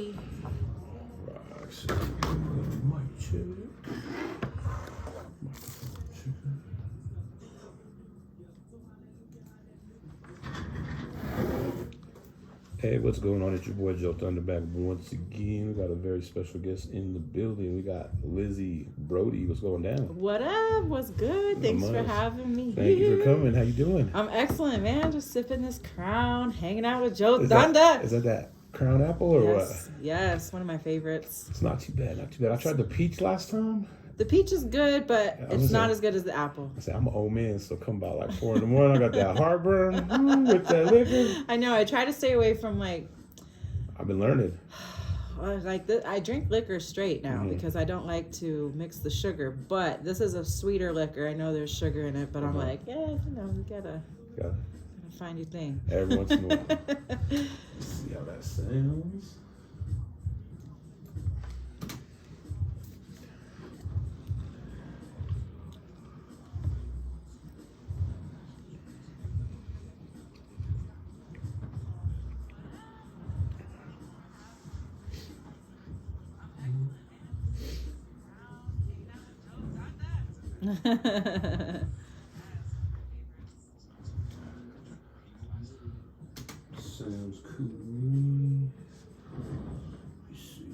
Brodie. Right, so mic check. Hey, what's going on? It's your boy JoeThunder back once again. We got a very special guest in the building. We got Lizzy Brodie. What's going down? What up? What's good? Thanks for having me. Thank you for coming. How you doing? I'm excellent, man. Just sipping this Crown, hanging out with JoeThunder. Is that Crown Apple or yes, what? Yes, one of my favorites. It's not too bad, not too bad. I tried the peach last time. The peach is good, but it's not as good as the apple. I said, I'm an old man, so come by like 4 in the morning. I got that heartburn with that liquor. I know. I try to stay away from I've been learning. I drink liquor straight now because I don't like to mix the sugar. But this is a sweeter liquor. I know there's sugar in it, but I'm like, you gotta find your thing. Every once in a while. Let's see how that sounds. Sounds cool to me. Let's see.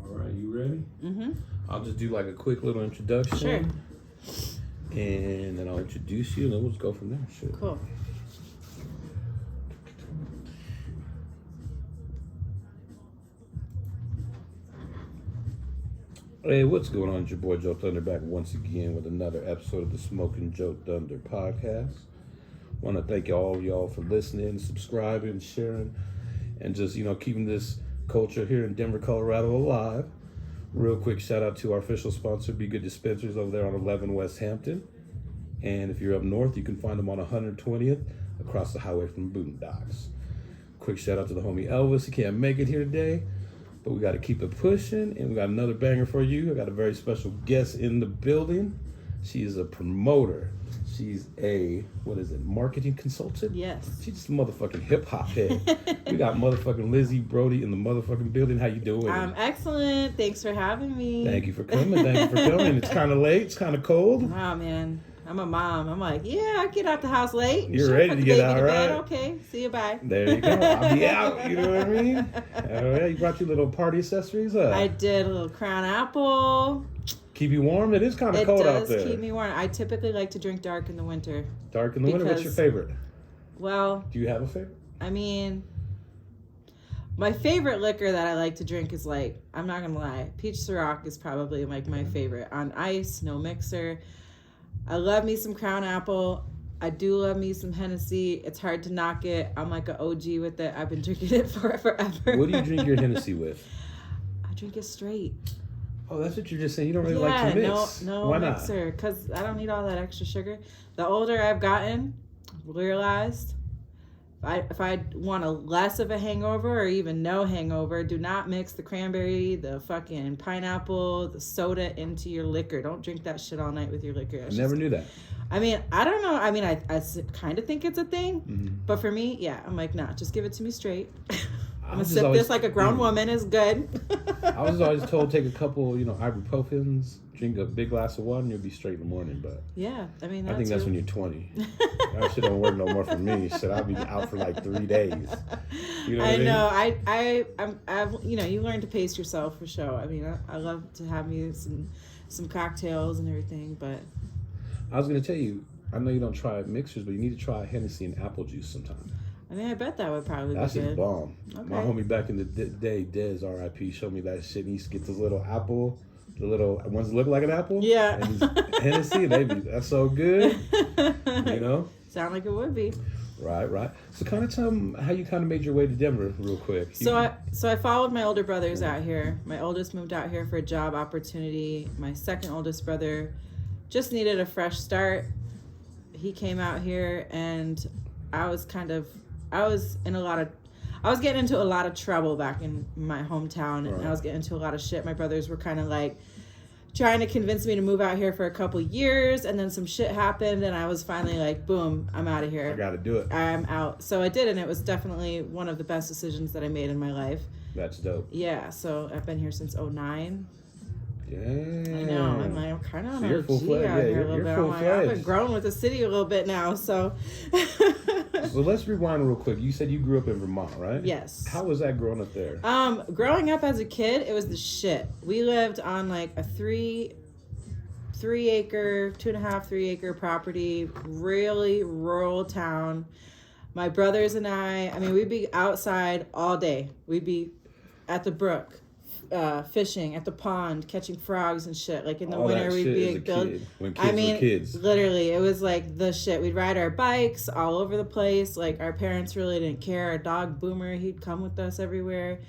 All right, you ready? Mm-hmm. I'll just do like a quick little introduction. Sure. And then I'll introduce you, and then we'll just go from there. Sure. Cool. Hey, what's going on? It's your boy JoeThunder back once again with another episode of the Smoking JoeThunder podcast. Want to thank all of y'all for listening, subscribing, sharing, and just, keeping this culture here in Denver, Colorado alive. Real quick shout out to our official sponsor, Be Good Dispensaries over there on 11 West Hampton. And if you're up north, you can find them on 120th across the highway from Boondocks. Quick shout out to the homie Elvis. He can't make it here today, but we got to keep it pushing. And we got another banger for you. I got a very special guest in the building. She is a promoter. She's a, marketing consultant? Yes. She's just a motherfucking hip-hop head. We got motherfucking Lizzy Brodie in the motherfucking building. How you doing? I'm excellent. Thanks for having me. Thank you for coming. It's kind of late. It's kind of cold. Wow, man. I'm a mom. I'm like, I get out the house late. You're ready to get out, right? Okay, see you, bye. There you go. I'll be out. You know what I mean? Oh, yeah, you brought your little party accessories up. I did a little Crown Apple. Keep you warm? It is kind of cold out there. It does keep me warm. I typically like to drink dark in the winter. Dark in the winter? What's your favorite? Well... Do you have a favorite? I mean... My favorite liquor that I like to drink is I'm not going to lie, Peach Ciroc is probably my favorite. On ice, no mixer. I love me some Crown Apple. I do love me some Hennessy. It's hard to knock it. I'm like an OG with it. I've been drinking it for forever. What do you drink your Hennessy with? I drink it straight. Oh, that's what you're just saying. You don't really like to mix. No Why mixer, because I don't need all that extra sugar. The older I've gotten, realized if I want a less of a hangover or even no hangover, do not mix the cranberry, the fucking pineapple, the soda into your liquor. Don't drink that shit all night with your liquor. I never knew that. I mean, I don't know. I mean, I kind of think it's a thing, but for me, I'm like, nah, just give it to me straight. I'm going to sip this like a grown woman is good. I was always told take a couple, ibuprofens, drink a big glass of water, and you'll be straight in the morning. But yeah, I mean, I think that's when you're 20. That shit don't work no more for me. Shit, I'll be out for like 3 days. You know what I mean? I've you learn to pace yourself for sure. I mean, I love to have me some cocktails and everything, but I was gonna tell you, I know you don't try mixers, but you need to try Hennessy and apple juice sometime. I mean, I bet that would probably be good. That's bomb. Okay. My homie back in the day, Dez, R.I.P., showed me that shit. He used to get this little apple, the little ones that look like an apple. Yeah. And Hennessy, that's so good. Sound like it would be. Right. So kind of tell them how you kind of made your way to Denver real quick. So I followed my older brothers out here. My oldest moved out here for a job opportunity. My second oldest brother just needed a fresh start. He came out here and I was in a lot of I was getting into a lot of trouble back in my hometown, and Right. I was getting into a lot of shit. My brothers were kind of like trying to convince me to move out here for a couple years, and then some shit happened, and I was finally like, boom, I'm out of here. I got to do it. I'm out. So I did, and it was definitely one of the best decisions that I made in my life. That's dope. Yeah, so I've been here since 2009. Yeah. I know. I'm like, I'm kind of So on you're OG full-fledged. out Yeah, here you're- a little you're bit. I'm like, I've been full-fledged. growing with the city a little bit now, so. So let's rewind real quick. You said you grew up in Vermont, right? Yes. How was that growing up there? Growing up as a kid, it was the shit. We lived on like a 3 acre, 2.5, 3 acre property, really rural town. My brothers and I mean, we'd be outside all day. We'd be at the brook, fishing at the pond, catching frogs and shit. Like in the All winter, that we'd shit be as a kid, when kids I mean, were kids. literally, it was like the shit. We'd ride our bikes all over the place. Like our parents really didn't care. Our dog Boomer, he'd come with us everywhere.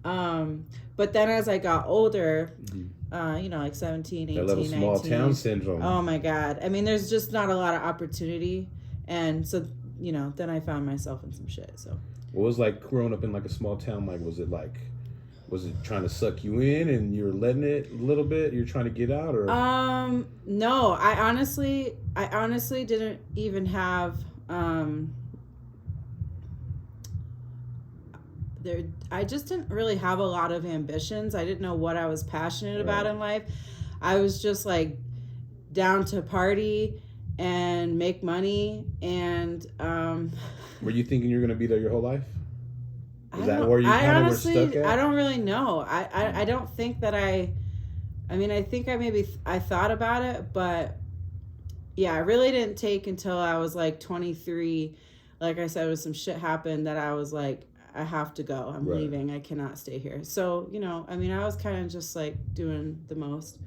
But then as I got older, like 17, 18, That little 19. small town syndrome. Oh my God. I mean, there's just not a lot of opportunity. And so, then I found myself in some shit. So What was like growing up in like a small town? Was it trying to suck you in and you're letting it a little bit? You're trying to get out, or? No, I honestly didn't even have, I just didn't really have a lot of ambitions. I didn't know what I was passionate about in life. I was just like down to party and make money, and Were you thinking you're gonna be there your whole life? Is that don't- where you I kind of were honestly, stuck at? I don't really know. I don't think that I mean, I think I thought about it, but yeah, I really didn't take until I was like 23. Like I said, some shit happened that I was like, I have to go. I'm leaving. I cannot stay here. So, I mean, I was kind of just like doing the most.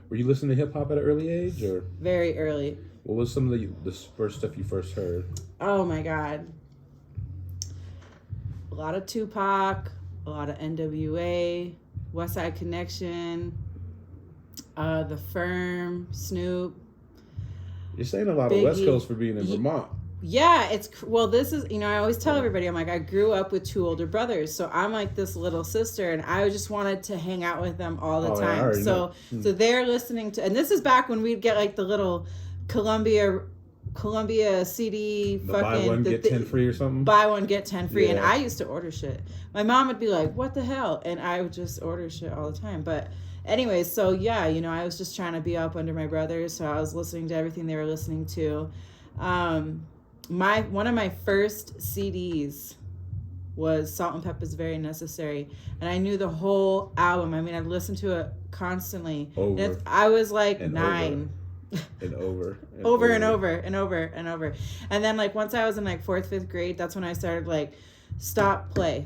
Were you listening to hip hop at an early age, or? Very early. What was some of the first stuff you first heard? Oh my God. A lot of Tupac, a lot of NWA, West Side Connection, The Firm, Snoop. You're saying a lot of West Coast for being in Vermont. Yeah, this is, I always tell everybody, I'm like, I grew up with 2 older brothers, so I'm like this little sister, and I just wanted to hang out with them all the time. So they're listening to, and this is back when we'd get like the little Columbia CD, The fucking buy one get 10 free or something. Buy one get 10 free, Yeah. and I used to order shit. My mom would be like, "What the hell?" And I would just order shit all the time. But anyways, so yeah, I was just trying to be up under my brothers, so I was listening to everything they were listening to. One of my first CDs was Salt and Pepper's Very Necessary, and I knew the whole album. I mean, I'd listened to it constantly. I was like 9. And over and over. And then like once I was in like 4th, 5th grade, that's when I started like stop, play,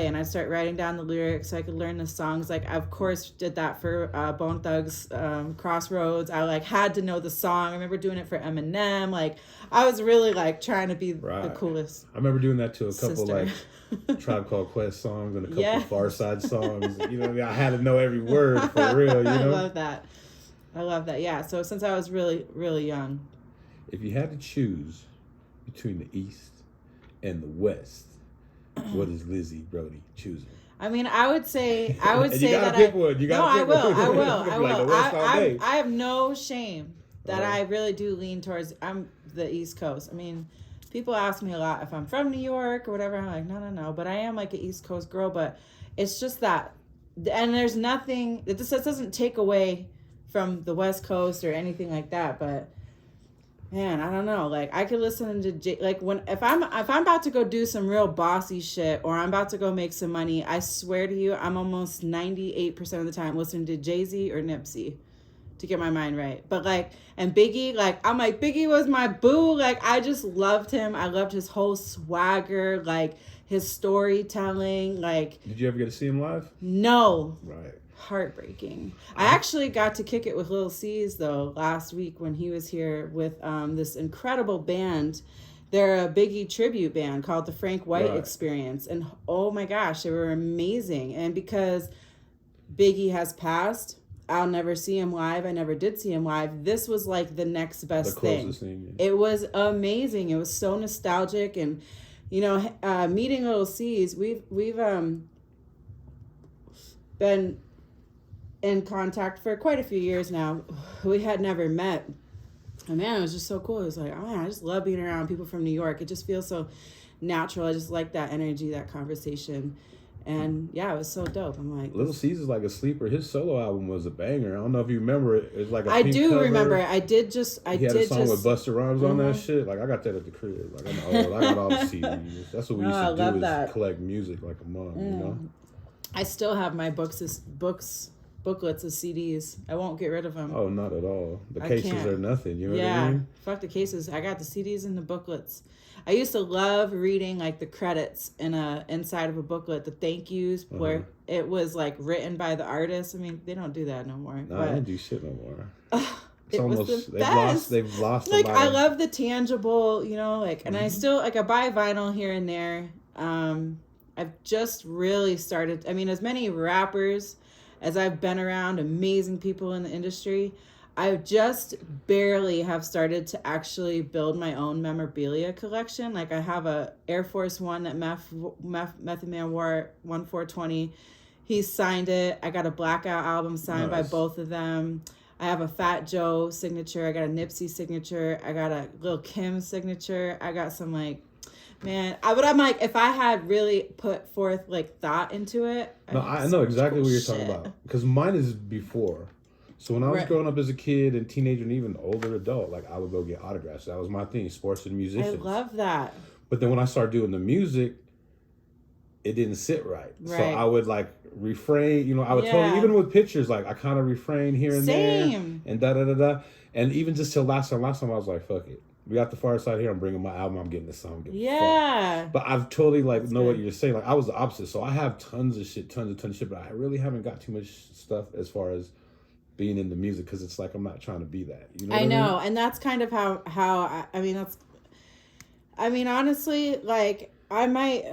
and I start writing down the lyrics so I could learn the songs. Like I of course did that for Bone Thugs, Crossroads. I like had to know the song. I remember doing it for Eminem. Like I was really like trying to be the coolest. I remember doing that to a couple sister. like Tribe Called Quest songs and a couple Far Side songs. I had to know every word for real. I love that. Yeah. So since I was really, really young. If you had to choose between the East and the West, what is Lizzy Brodie choosing? I mean, I would say you gotta that pick one. You gotta pick one. I will. Like the West all day. I have no shame that I really do lean towards. I'm the East Coast. I mean, people ask me a lot if I'm from New York or whatever. I'm like, no. But I am like an East Coast girl. But it's just that, and there's nothing. This doesn't take away from the West Coast or anything like that. But man, I don't know. Like I could listen to if I'm about to go do some real bossy shit or I'm about to go make some money, I swear to you, I'm almost 98% of the time listening to Jay-Z or Nipsey to get my mind right. But and Biggie, I'm like, Biggie was my boo. Like I just loved him. I loved his whole swagger, like his storytelling. Like, did you ever get to see him live? No. Right. Heartbreaking. I actually got to kick it with Lil C's though last week when he was here with this incredible band. They're a Biggie tribute band called the Frank White Experience, and oh my gosh, they were amazing. And because Biggie has passed, I'll never see him live. I never did see him live. This was like the next best thing. It was amazing. It was so nostalgic, and you know, meeting Little C's, we've been in contact for quite a few years now. We had never met. And man, it was just so cool. It was like, oh man, I just love being around people from New York. It just feels so natural. I just like that energy, that conversation. And yeah, it was so dope. I'm like, Little Caesar's like a sleeper. His solo album was a banger. I don't know if you remember it. It's like a I pink do cover. remember. He had a song with Busta Rhymes on that Mhm. shit. Like I got that at the crib. Like I'm old. I got all the CDs. That's what we used to do is that. collect music like a mom. You know. I still have my booklets of CDs. I won't get rid of them. Oh, not at all. The I cases can't. are nothing. You know what I mean? Fuck the cases. I got the CDs and the booklets. I used to love reading like the credits inside of a booklet, the thank yous, where it was like written by the artist. I mean, they don't do that no more. Nah, they don't do shit no more. It almost was the they've lost like a lot. I love the tangible, you know, like, and I still like I buy vinyl here and there. I've just really started. I mean, as many rappers as I've been around, amazing people in the industry, I just barely have started to actually build my own memorabilia collection. Like I have a Air Force One that Method Man wore 1420. He signed it. I got a Blackout album signed by both of them. I have a Fat Joe signature. I got a Nipsey signature. I got a Lil Kim signature. I got some like, man, but I'm like, if I had really put forth like thought into it. No, I know exactly what you're talking about. Because mine is before. So when I was growing up as a kid and teenager and even older adult, like I would go get autographs. That was my thing, sports and musicians. I love that. But then when I started doing the music, it didn't sit right. So I would like refrain, you know, I would totally, even with pictures, like I kind of refrain here and there. And da-da-da-da. And even just till last time I was like, fuck it. We got the far side here. I'm bringing my album. I'm getting this song. But I've totally like know what you're saying. Like I was the opposite. So I have tons of shit. But I really haven't got too much stuff as far as being in the music because it's like I'm not trying to be that. You know? I know, mean? And that's kind of how I mean honestly, like I might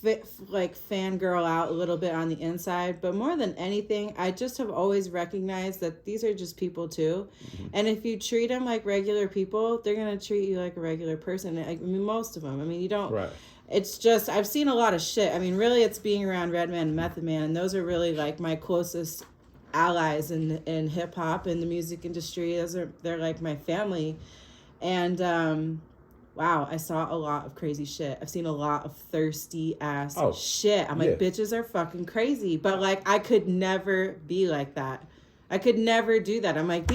fangirl out a little bit on the inside, but more than anything, I just have always recognized that these are just people too. And if you treat them like regular people, they're gonna treat you like a regular person. I mean, most of them. I mean, you don't. Right. It's just I've seen a lot of shit. I mean, really, it's being around Redman and Method Man, and those are really like my closest allies in hip hop and the music industry. They're like my family, and wow, I saw a lot of crazy shit. I've seen a lot of thirsty ass shit. I'm like, bitches are fucking crazy. But like, I could never be like that. I could never do that. I'm like,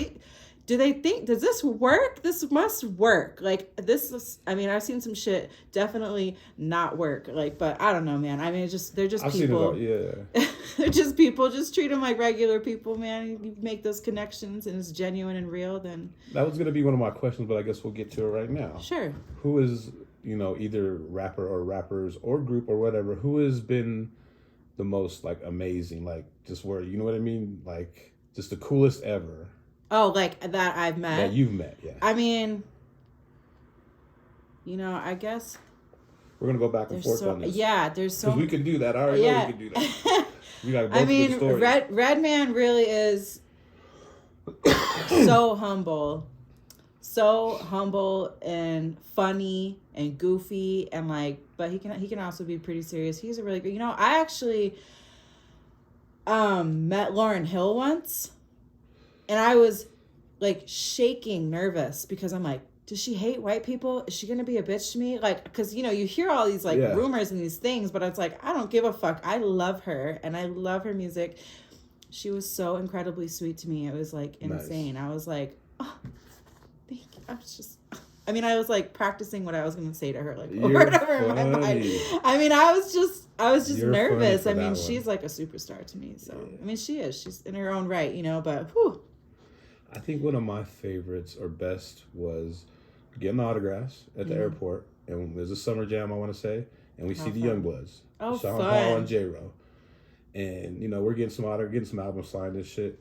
do they think, does this work? This must work. Like this is, I mean, I've seen some shit definitely not work. Like, but I don't know, man. I mean, they're just people. Seen it all, They're just people. Just treat them like regular people, man. You make those connections and it's genuine and real, then. That was going to be one of my questions, but I guess we'll get to it right now. Sure. Who is, you know, either rapper or rappers or group or whatever, who has been the most like amazing, like just where, you know what I mean? Like just the coolest ever. Oh, like that I've met? That you've met, yeah. I mean, you know, I guess. We're going to go back and forth on this. Yeah, there's so. Because we can do that. I already know we can do that. We got both good stories. Redman really is so humble. So humble and funny and goofy and like, but he can also be pretty serious. He's a really good, you know, I actually met Lauryn Hill once. And I was like shaking nervous because I'm like, does she hate white people? Is she going to be a bitch to me? Like, because, you know, you hear all these like rumors and these things, but it's like, I don't give a fuck. I love her and I love her music. She was so incredibly sweet to me. It was like insane. Nice. I was like, oh, thank you. I was like practicing what I was going to say to her, like whatever in my mind. I mean, I was just nervous. I mean, she's like a superstar to me. So, I mean, she's in her own right, you know, but whew. I think one of my favorites or best was getting autographs at the airport. And there's a summer jam, I want to say. And we see the Youngbloods. Oh, Sean Paul and J-Ro. And, you know, we're getting some albums signed and shit.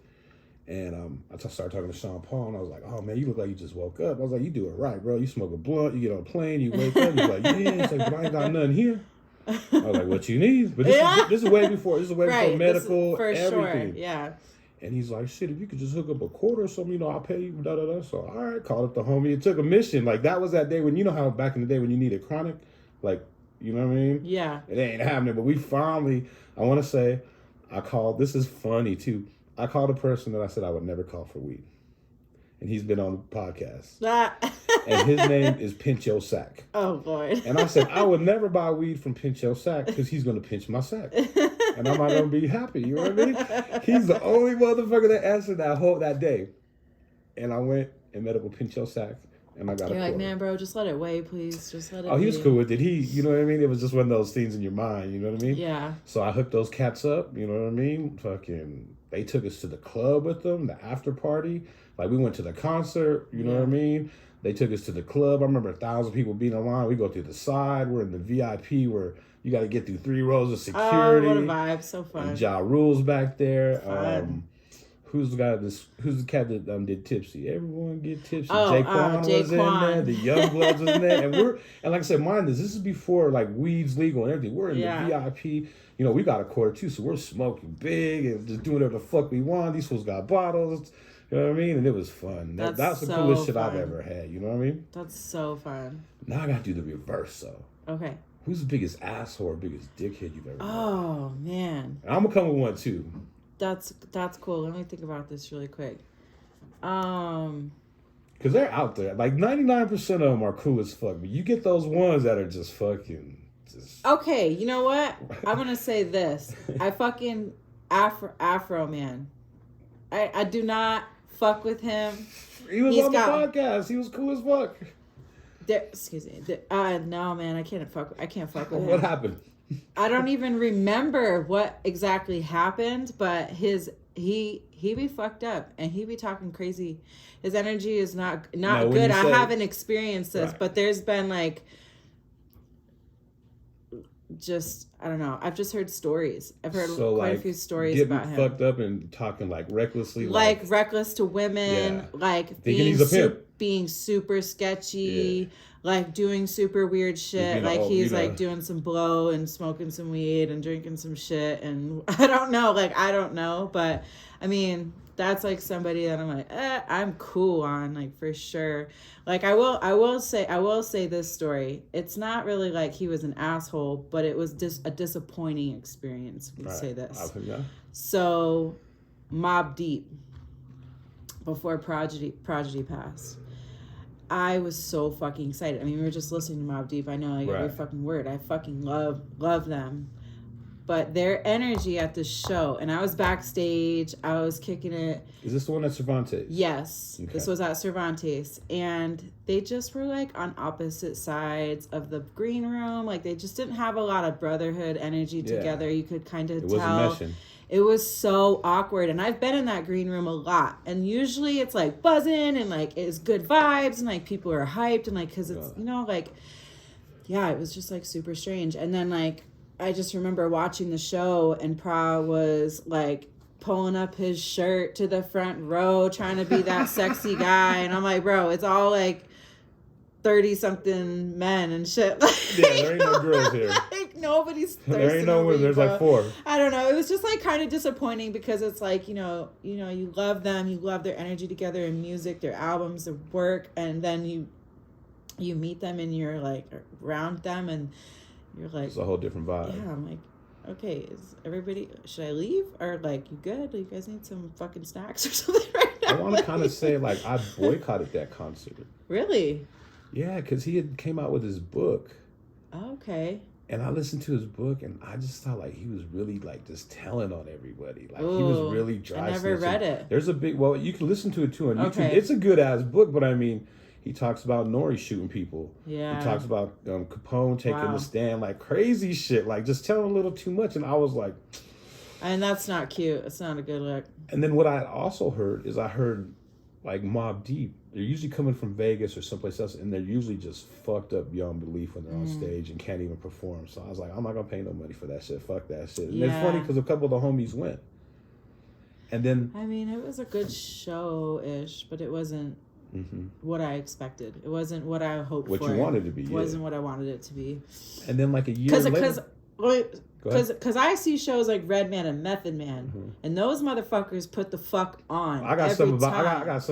And I started talking to Sean Paul, and I was like, oh, man, you look like you just woke up. I was like, you do it right, bro. You smoke a blunt, you get on a plane, you wake up. He's like, yeah. He's like, but I ain't got nothing here. I was like, what you need? But this is way before. This is way before medical, for everything. Sure. Yeah. And he's like, shit, if you could just hook up a quarter or something, you know, I'll pay you, da-da-da. So, all right, called up the homie. It took a mission. Like, that was that day when, you know how back in the day when you needed chronic? Like, you know what I mean? Yeah. It ain't happening. But we finally, I want to say, I called, this is funny too. I called a person that I said I would never call for weed. And he's been on the podcast. And his name is Pincho Sack. Oh, Lord. And I said, I would never buy weed from Pincho Sack because he's going to pinch my sack. And I'm not going to be happy. You know what I mean? He's the only motherfucker that answered that day. And I went and met up with Pincho Sack. And I got You're a like, quarter. man, bro, just let it weigh, please. Just let it Oh, he was be. cool with it. You know what I mean? It was just one of those things in your mind. You know what I mean? Yeah. So I hooked those cats up. You know what I mean? Fucking, they took us to the club with them, the after party. Like, we went to the concert. You know what I mean? They took us to the club. I remember 1,000 people being in line. We go through the side. We're in the VIP where you got to get through 3 rows of security. Oh, what a vibe. So fun. And Ja Rule's back there. Fun. Who's the cat that did Tipsy? Everyone get Tipsy. Oh, Jaquan was in there. Jaquan. The Young Bloods was in there. And like I said, mind this is before like weed's legal and everything. We're in the VIP. You know, we got a quarter too, so we're smoking big and just doing whatever the fuck we want. These fools got bottles. You know what I mean? And it was fun. That's the coolest shit I've ever had. You know what I mean? That's so fun. Now I got to do the reverse, though. Okay. Who's the biggest asshole or biggest dickhead you've ever met? Oh, man. And I'm going to come with one, too. That's cool. Let me think about this really quick. Because they're out there. Like, 99% of them are cool as fuck. But you get those ones that are just fucking... Okay, you know what? I'm going to say this. I fucking... Afro man. I do not fuck with him. He was on the podcast. He was cool as fuck. Excuse me. No, man. I can't fuck with him. What happened? I don't even remember what exactly happened, but he be fucked up and he be talking crazy. His energy is not good. I haven't experienced this, right. But there's been like I don't know. I've just heard stories. I've heard quite a few stories about him. Fucked up and talking like recklessly. Like reckless to women. Yeah. Like being super sketchy. Yeah. Like doing super weird shit. Like he's like doing some blow and smoking some weed and drinking some shit. And I don't know. But I mean, that's like somebody that I'm like, I'm cool on, like for sure. Like I will say this story. It's not really like he was an asshole, but it was just a disappointing experience. We'd say this. So, Mobb Deep, before Prodigy passed, I was so fucking excited. I mean, we were just listening to Mobb Deep. I know like every fucking word. I fucking love them. But their energy at the show, and I was backstage, I was kicking it. Is this the one at Cervantes? Yes. Okay. This was at Cervantes. And they just were like on opposite sides of the green room. Like they just didn't have a lot of brotherhood energy together. You could kind of tell. It wasn't meshing. It was so awkward. And I've been in that green room a lot. And usually it's like buzzing and like it's good vibes and like people are hyped and like, cause it's, you know, like, yeah, it was just like super strange. And then like, I just remember watching the show and Pra was like pulling up his shirt to the front row, trying to be that sexy guy. And I'm like, bro, it's all like 30-something men and shit. Like, yeah, there ain't no girls here. Like nobody's thirsty. There ain't no women. There's like 4. I don't know. It was just like kind of disappointing because it's like, you know, you love them, you love their energy together in music, their albums, their work, and then you meet them and you're like around them and you're like, it's a whole different vibe. Yeah, I'm like, okay, should I leave? Or like, you good? You guys need some fucking snacks or something right now? I want to kind of say, like, I boycotted that concert. Really? Yeah, because he had came out with his book. Okay. And I listened to his book, and I just thought, like, he was really, like, just telling on everybody. Like, he was really dry. I never read it. There's you can listen to it, too, on YouTube. Okay. It's a good-ass book, but, I mean... He talks about Nori shooting people. Yeah. He talks about Capone taking the stand, like crazy shit, like just telling a little too much. And I was like... And that's not cute. It's not a good look. And then what I also heard is like Mobb Deep. They're usually coming from Vegas or someplace else, and they're usually just fucked up beyond belief when they're on stage and can't even perform. So I was like, I'm not going to pay no money for that shit. Fuck that shit. And it's funny because a couple of the homies went. And then... I mean, it was a good show-ish, but it wasn't... Mm-hmm. What I expected. It wasn't what I hoped for. What you wanted it to be. It wasn't what I wanted it to be. And then like a year later... Go Because I see shows like Red Man and Method Man, and those motherfuckers put the fuck on. I got something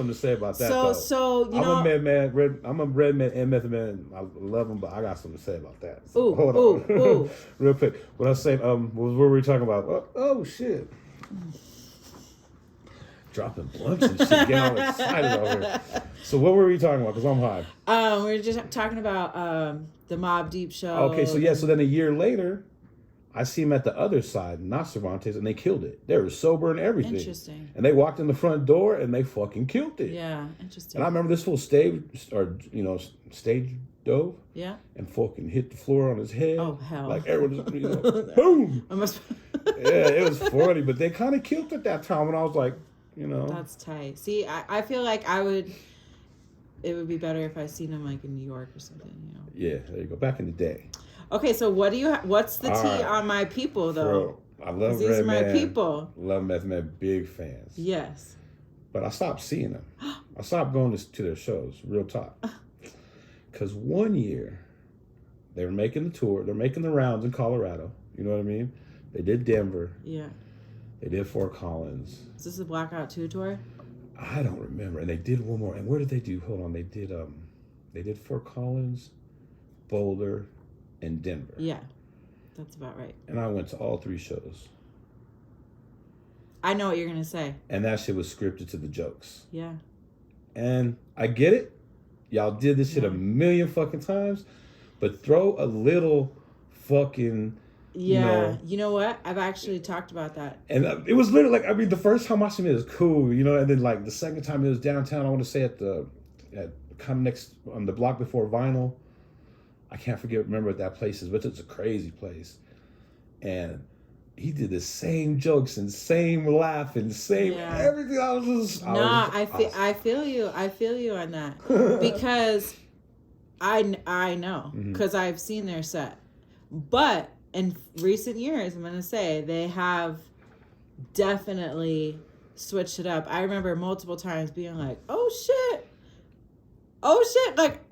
to say about that. So I'm a Red Man and Method Man. I love them, but I got something to say about that. So, hold on, real quick. When I say what were we talking about? Oh shit. Dropping blunts and shit, getting all excited over here. So what were we talking about? Because I'm high. We were just talking about the Mobb Deep show. Okay, so then a year later, I see him at the other side, not Cervantes, and they killed it. They were sober and everything. Interesting. And they walked in the front door and they fucking killed it. Yeah, interesting. And I remember this fool stage dove. Yeah. And fucking hit the floor on his head. Oh hell! Like everyone just, boom. Yeah, it was funny, but they kind of killed it that time, and I was like, That's tight. See, I feel like it would be better if I seen him like in New York or something, Yeah, there you go. Back in the day. Okay, so what's the tea on my people though? Bro, I love these Red are my Man. People. Love Method Man, big fans. Yes. But I stopped seeing them. I stopped going to their shows, real talk. Because one year, they were making the tour. They're making the rounds in Colorado. You know what I mean? They did Denver. Yeah. They did Fort Collins. Is this the Blackout 2 tour? I don't remember. And they did one more. And where did they do? Hold on. They did Fort Collins, Boulder, and Denver. Yeah. That's about right. And I went to all 3 shows. I know what you're going to say. And that shit was scripted to the jokes. Yeah. And I get it. Y'all did this shit a million fucking times. But throw a little fucking... Yeah, you know what? I've actually talked about that. And it was literally like, I mean, the first time I seen it was cool, and then like the second time it was downtown, I want to say at kind of next, on the block before Vinyl. I can't remember what that place is, but it's a crazy place. And he did the same jokes and same laugh and same everything. I feel you. I feel you on that. Because I know, because I've seen their set. But in recent years, I'm going to say, they have definitely switched it up. I remember multiple times being like, oh shit. Like,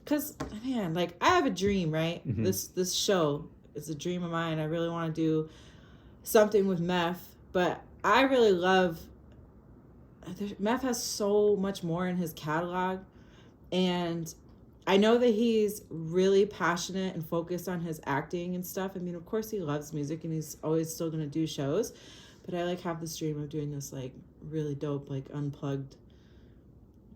because, man, like, I have a dream, right? Mm-hmm. This show is a dream of mine. I really want to do something with Meth, but I really love, Meth has so much more in his catalog, and I know that he's really passionate and focused on his acting and stuff. I mean, of course he loves music and he's always still going to do shows. But I like have this dream of doing this like really dope, like unplugged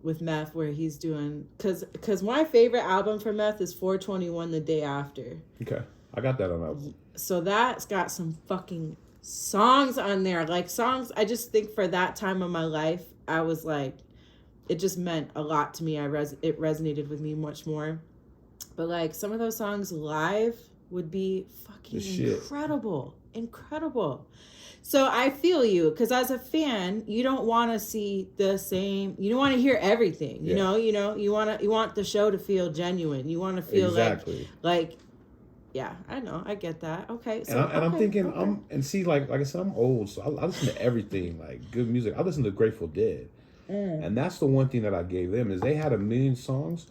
with Meth where he's doing... Because my favorite album for Meth is 421 The Day After. Okay. I got that on album. So that's got some fucking songs on there. Like songs, I just think for that time of my life, I was like... It just meant a lot to me. It resonated with me much more. But like some of those songs live would be fucking incredible. So I feel you, because as a fan, you don't want to see the same. You don't want to hear everything. You know. You want the show to feel genuine. You want to feel like. Yeah, I know. I get that. Okay. So I'm thinking, like I said, I'm old, so I listen to everything, like good music. I listen to Grateful Dead. And that's the one thing that I gave them is they had 1 million songs,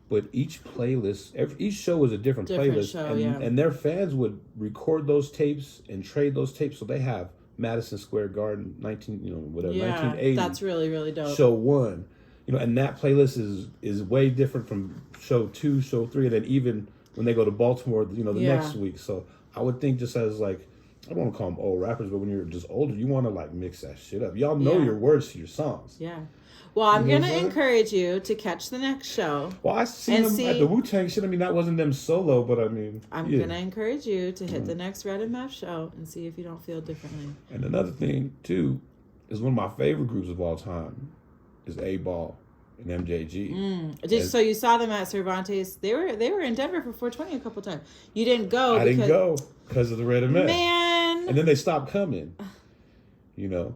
but each playlist, each show was a different playlist, show, and their fans would record those tapes and trade those tapes. So they have Madison Square Garden, 1980. That's really really dope. Show 1, and that playlist is way different from show 2, show 3, and then even when they go to Baltimore, the next week. So I would think just as like. I don't want to call them old rappers, but when you're just older, you want to like mix that shit up. Y'all know your words to your songs. Yeah. Well, I'm going to encourage you to catch the next show. Well, I seen them at the Wu-Tang shit. I mean, that wasn't them solo, but I mean... I'm going to encourage you to hit the next Red and Meth show and see if you don't feel differently. And another thing, too, is one of my favorite groups of all time is A-Ball and MJG. So you saw them at Cervantes. They were in Denver for 420 a couple times. You didn't go. I didn't go because of the Red and Meth. Man. And then they stopped coming. You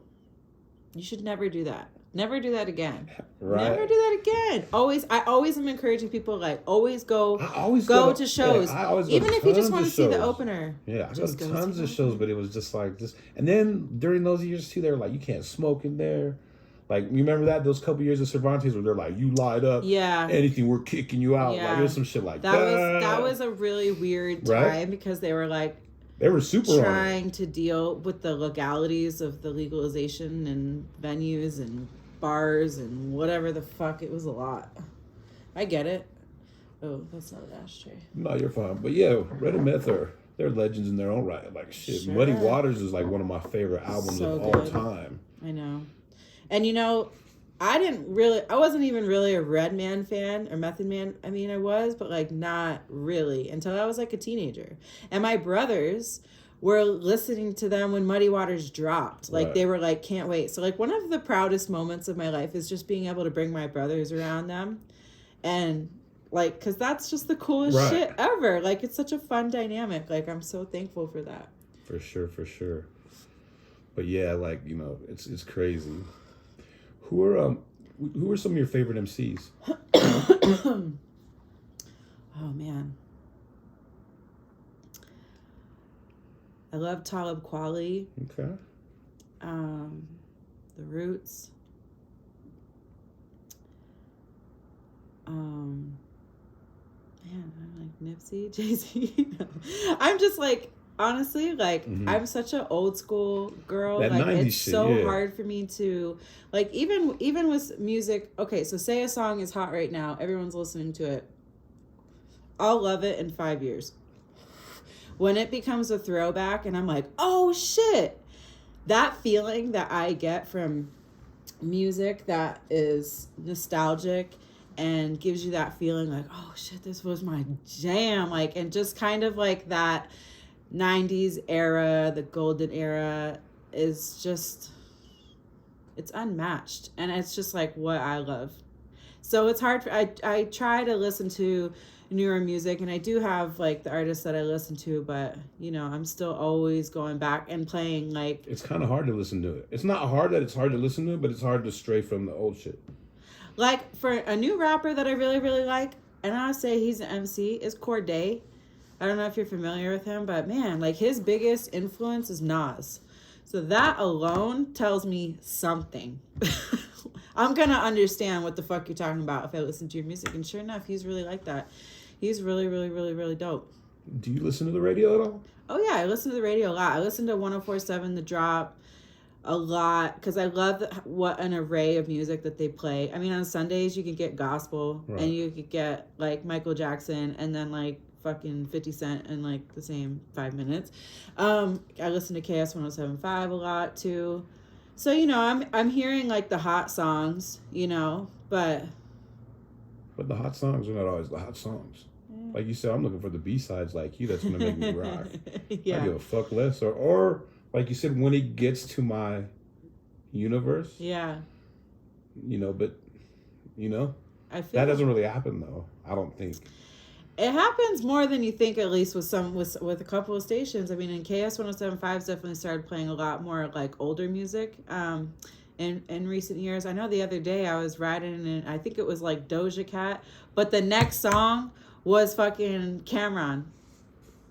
should never do that. Never do that again. Right. Never do that again. I always am encouraging people like always go to shows. Yeah, even if you just want to see the opener. Yeah, I go to tons of shows, but it was just like this. And then during those years too, they were like, you can't smoke in there. Like, you remember those couple years of Cervantes where they're like, you light up. Yeah. Anything, we're kicking you out. Yeah. Like, it was some shit like that. That was a really weird time because they were like, They were super on it. trying to deal with the legalities of the legalization and venues and bars and whatever the fuck. It was a lot. I get it. Oh, that's not an ashtray. No, you're fine. But yeah, Red and Meth they're legends in their own right. Like shit. Sure. Muddy Waters is like one of my favorite albums So of all good. time. I know. And you know, I wasn't even really a Redman fan or Method Man. I mean, I was, but like not really until I was like a teenager. And my brothers were listening to them when Muddy Waters dropped. Like they were like, can't wait. So like one of the proudest moments of my life is just being able to bring my brothers around them. And like, cause that's just the coolest shit ever. Like it's such a fun dynamic. Like I'm so thankful for that. For sure. But yeah, like, you know, it's crazy. Who are some of your favorite MCs? Oh man. I love Talib Kweli. Okay. The Roots. Man, I like Nipsey, Jay-Z. I'm just like, honestly, like I'm such an old school girl. That like 90s it's shit, so yeah. hard for me to like even with music. Okay, so say a song is hot right now, everyone's listening to it. I'll love it in 5 years. When it becomes a throwback and I'm like, oh shit, that feeling that I get from music that is nostalgic and gives you that feeling like, oh shit, this was my jam. Like, and just kind of like that 90s era, the golden era is just, it's unmatched. And it's just like what I love. So it's hard for, I try to listen to newer music and I do have like the artists that I listen to, but you know, I'm still always going back and playing like. It's kind of hard to listen to it. It's not hard that it's hard to listen to it, but it's hard to stray from the old shit. Like for a new rapper that I really, really like, and I'll say he's an MC, is Corday. I don't know if you're familiar with him, but man, like his biggest influence is Nas. So that alone tells me something. I'm going to understand what the fuck you're talking about if I listen to your music. And sure enough, he's really like that. He's really, really, really, really dope. Do you listen to the radio at all? Oh, yeah. I listen to the radio a lot. I listen to 104.7 The Drop a lot because I love what an array of music that they play. I mean, on Sundays, you can get gospel and you could get like Michael Jackson and then like fucking 50 Cent in like the same 5 minutes. I listen to KS 107.5 a lot too. So, you know, I'm hearing like the hot songs, you know, but the hot songs are not always the hot songs. Like you said, I'm looking for the B-sides like you that's going to make me rock. Yeah. I give a fuck less. Or like you said, when it gets to my universe. Yeah. You know, but, you know, I feel that doesn't really happen though, I don't think. It happens more than you think, at least with a couple of stations. I mean, in KS 107.5's definitely started playing a lot more like older music in recent years. I know the other day I was riding and I think it was like Doja Cat, but the next song was fucking Cameron.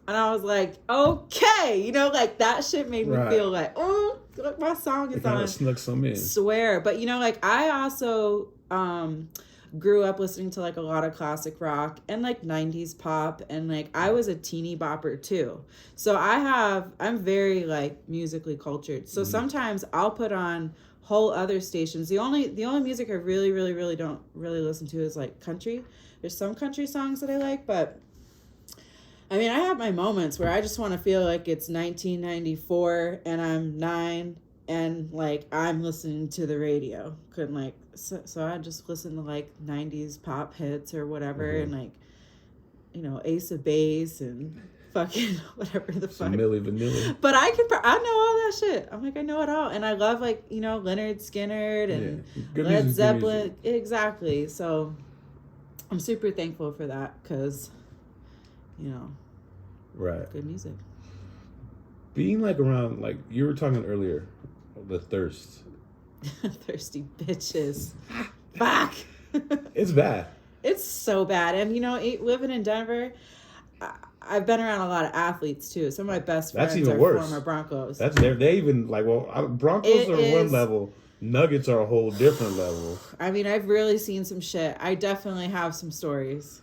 And I was like, okay, you know, like that shit made me feel like, oh, look, my song is on. Snuck some in. Swear. But you know, like I also grew up listening to like a lot of classic rock and like 90s pop, and like I was a teeny bopper too. So I'm very like musically cultured. So sometimes I'll put on whole other stations. The only music I really don't really listen to is like country. There's some country songs that I like, but I mean, I have my moments where I just want to feel like it's 1994 and I'm 9 and like I'm listening to the radio. Couldn't like so I just listen to like 90s pop hits or whatever, and like, you know, Ace of Base and fucking whatever the fuck. Milli Vanilli. But I know all that shit. I'm like, I know it all, and I love like, you know, Leonard Skinner and Led Zeppelin. Exactly. So I'm super thankful for that because, you know, good music. Being like around, like you were talking earlier, the thirst. Thirsty bitches. Fuck. It's bad. It's so bad. And you know, living in Denver, I've been around a lot of athletes too. Some of my best friends are former Broncos. They even like, well, Broncos are one level. Nuggets are a whole different level. I mean, I've really seen some shit. I definitely have some stories.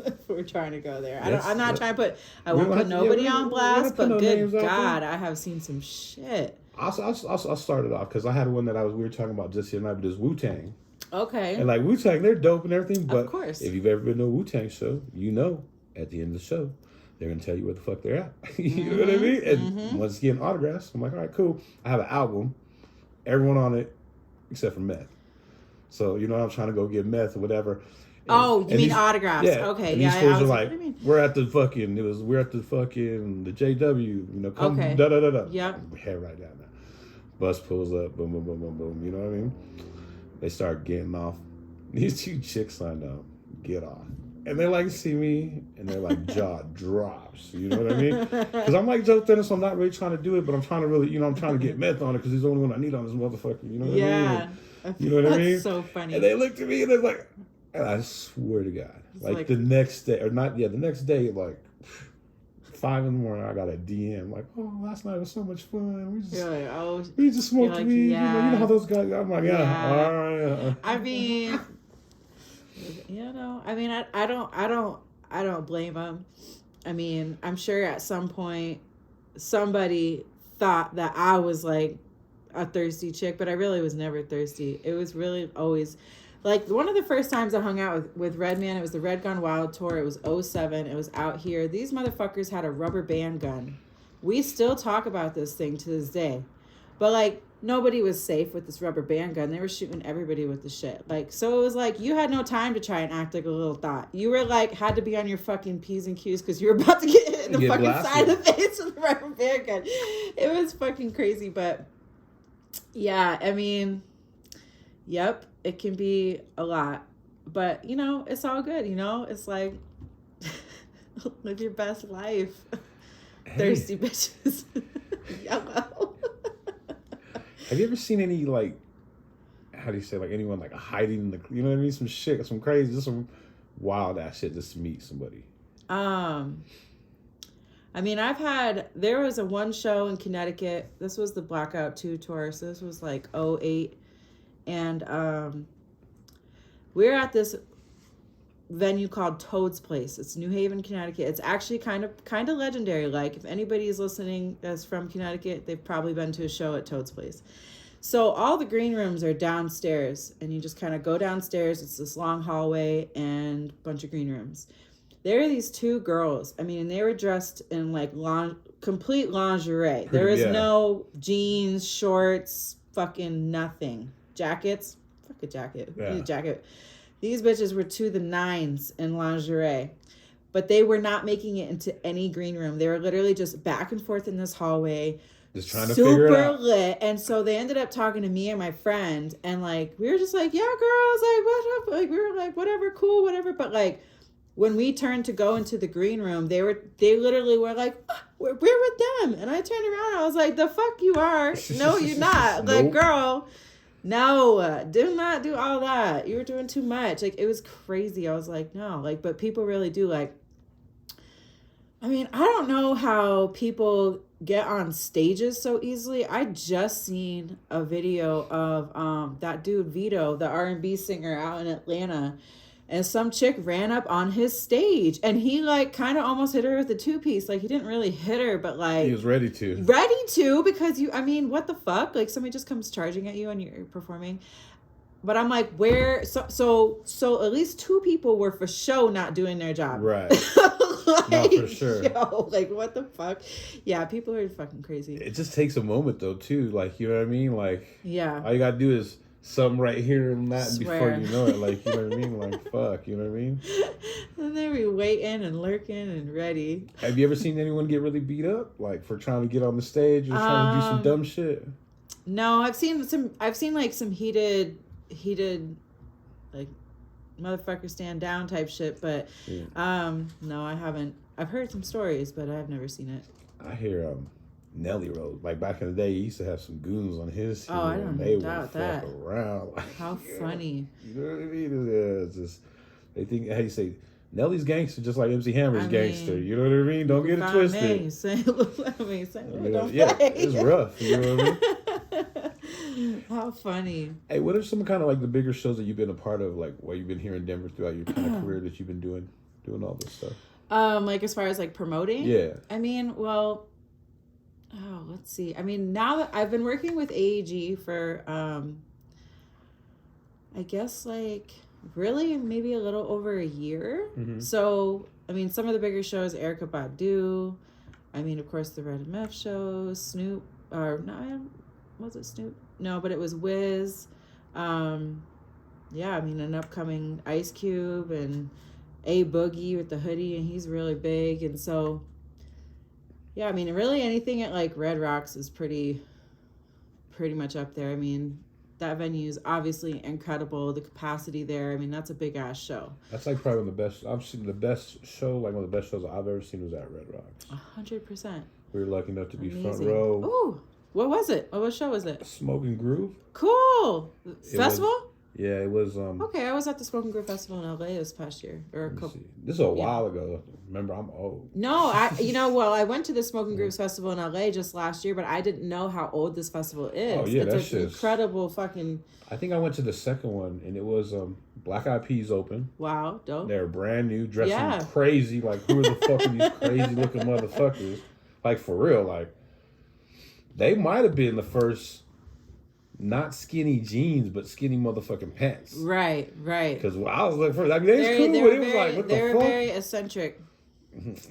if we're trying to go there. Yes, I'm not trying to put. I we won't don't put have to- nobody yeah, on we don't blast, put but no good names out there. God, I have seen some shit. I'll start it off because I had one that we were talking about just the other night, but it's Wu-Tang. Okay. And like Wu-Tang, they're dope and everything, but Of course. if you've ever been to a Wu-Tang show, you know at the end of the show, they're going to tell you where the fuck they're at. You know what I mean? And once getting autographs, I'm like, all right, cool. I have an album, everyone on it, except for meth. So, you know, I'm trying to go get meth or whatever. You mean autographs? Yeah. Okay. And Yeah. these fools I are was like, what do you mean? we're at the JW, you know, come Okay. da da da da. Yep. Head right down there. Bus pulls up, boom, boom, boom, boom, boom. You know what I mean? They start getting off. These two chicks I know get off. And they like see me, and they're like jaw drops. You know what I mean? Because I'm like JoeThunder, so I'm not really trying to do it, but I'm trying to really, you know, I'm trying to get meth on it because he's the only one I need on this motherfucker. You know what I mean? Yeah. You know what I mean? That's so funny. And they looked at me and they're like, and I swear to God, like the next day, or not, the next day, like 5 in the morning, I got a DM like, oh, last night was so much fun. We just smoked like, weed. yeah. You know how those guys. I'm like, yeah. All right. I mean, you know, I mean, I don't blame them. I mean, I'm sure at some point somebody thought that I was like a thirsty chick, but I really was never thirsty. It was really always like one of the first times I hung out with Redman. It was the Red Gun Wild Tour. It was 2007. It was out here. These motherfuckers had a rubber band gun. We still talk about this thing to this day, but like nobody was safe with this rubber band gun. They were shooting everybody with the shit. Like, so it was like you had no time to try and act like a little thought. You were like had to be on your fucking P's and Q's because you were about to get hit in the fucking side of the face with the rubber band gun. It was fucking crazy, but yeah, I mean, yep, it can be a lot, but you know, it's all good. You know, it's like live your best life. Hey. Thirsty bitches. Yellow. Have you ever seen any like, how do you say, like anyone like hiding in the, you know what I mean? Some shit, some crazy, just some wild ass shit just to meet somebody. I mean, there was a one show in Connecticut. This was the Blackout 2 tour. So this was like 2008. And we were at this venue called Toad's Place. It's New Haven, Connecticut. It's actually kind of legendary. Like if anybody is listening that's from Connecticut, they've probably been to a show at Toad's Place. So all the green rooms are downstairs, and you just kind of go downstairs. It's this long hallway and a bunch of green rooms. There are these two girls. I mean, they were dressed in like complete lingerie. There is no jeans, shorts, fucking nothing. Jackets. Fuck a jacket. Who needs a jacket? These bitches were to the nines in lingerie. But they were not making it into any green room. They were literally just back and forth in this hallway. Just trying to figure it out. Super lit. And so they ended up talking to me and my friend. And like, we were just like, yeah, girls, like, what up? Like, we were like, whatever, cool, whatever. But like, when we turned to go into the green room, they literally were like, oh, we're with them. And I turned around. I was like, the fuck you are. No, you're not. Like, Nope. girl, no, do not do all that. You were doing too much. Like, it was crazy. I was like, no. Like, but people really do. Like, I mean, I don't know how people get on stages so easily. I just seen a video of that dude Vito, the R&B singer out in Atlanta. And some chick ran up on his stage, and he like kind of almost hit her with a 2-piece. Like he didn't really hit her, but like He was ready to because I mean, what the fuck? Like somebody just comes charging at you and you're performing. But I'm like, where? So at least 2 people were for show not doing their job, right. like, No, for sure. Yo, like what the fuck? Yeah, people are fucking crazy. It just takes a moment though too. Like, you know what I mean? Like, Yeah. all you gotta do is something right here and that Swear. before you know it. Like, you know what I mean? Like, fuck, you know what I mean? And they be waiting and lurking and ready. Have you ever seen anyone get really beat up, like for trying to get on the stage or trying to do some dumb shit? No, I've seen like some heated like motherfucker stand down type shit, but no, I haven't. I've heard some stories, but I've never seen it. I hear Nelly Road, like back in the day, he used to have some goons on his team. Oh, I don't they doubt would that. fuck around. Like, How funny. You know what I mean? It's just, they think, how you say, Nelly's gangster just like MC Hammer's gangster. You know what I mean? Don't get it twisted. Yeah, it's rough. You know what I mean? How funny. Hey, what are some kind of like the bigger shows that you've been a part of, like while you've been here in Denver throughout your kind of career that you've been doing doing all this stuff? Like as far as like promoting? Yeah. I mean, well, let's see. I mean, now that I've been working with AEG for, I guess like really maybe a little over a year. Mm-hmm. So, I mean, some of the bigger shows, Erykah Badu. I mean, of course, the Red MF shows, Snoop, or no, was it Snoop? No, but it was Wiz. Yeah, I mean, an upcoming Ice Cube and A Boogie with the hoodie, and he's really big. And so, yeah, I mean, really anything at like Red Rocks is pretty much up there. I mean, that venue is obviously incredible. The capacity there, I mean, that's a big ass show. That's like probably one of the best. I've seen the best show, like one of the best shows I've ever seen was at Red Rocks. 100%. We were lucky enough to be Amazing. front row. Ooh, what was it? What show was it? Smoking Groove. Cool. Festival? Yeah, it was. Okay, I was at the Smoking Groove Festival in LA this past year, or a couple. This is a while ago. Remember, I'm old. No, I went to the Smoking Grooves Festival in LA just last year, but I didn't know how old this festival is. Oh yeah, it's an incredible fucking. I think I went to the second one, and it was Black Eyed Peas open. Wow, dope. They're brand new, dressing crazy. Like, who the fuck are these crazy looking motherfuckers? Like, for real, like they might have been the first. Not skinny jeans, but skinny motherfucking pants. Right. Because I was like, first, I mean, they was cool, but it was like, what the fuck? They were very eccentric.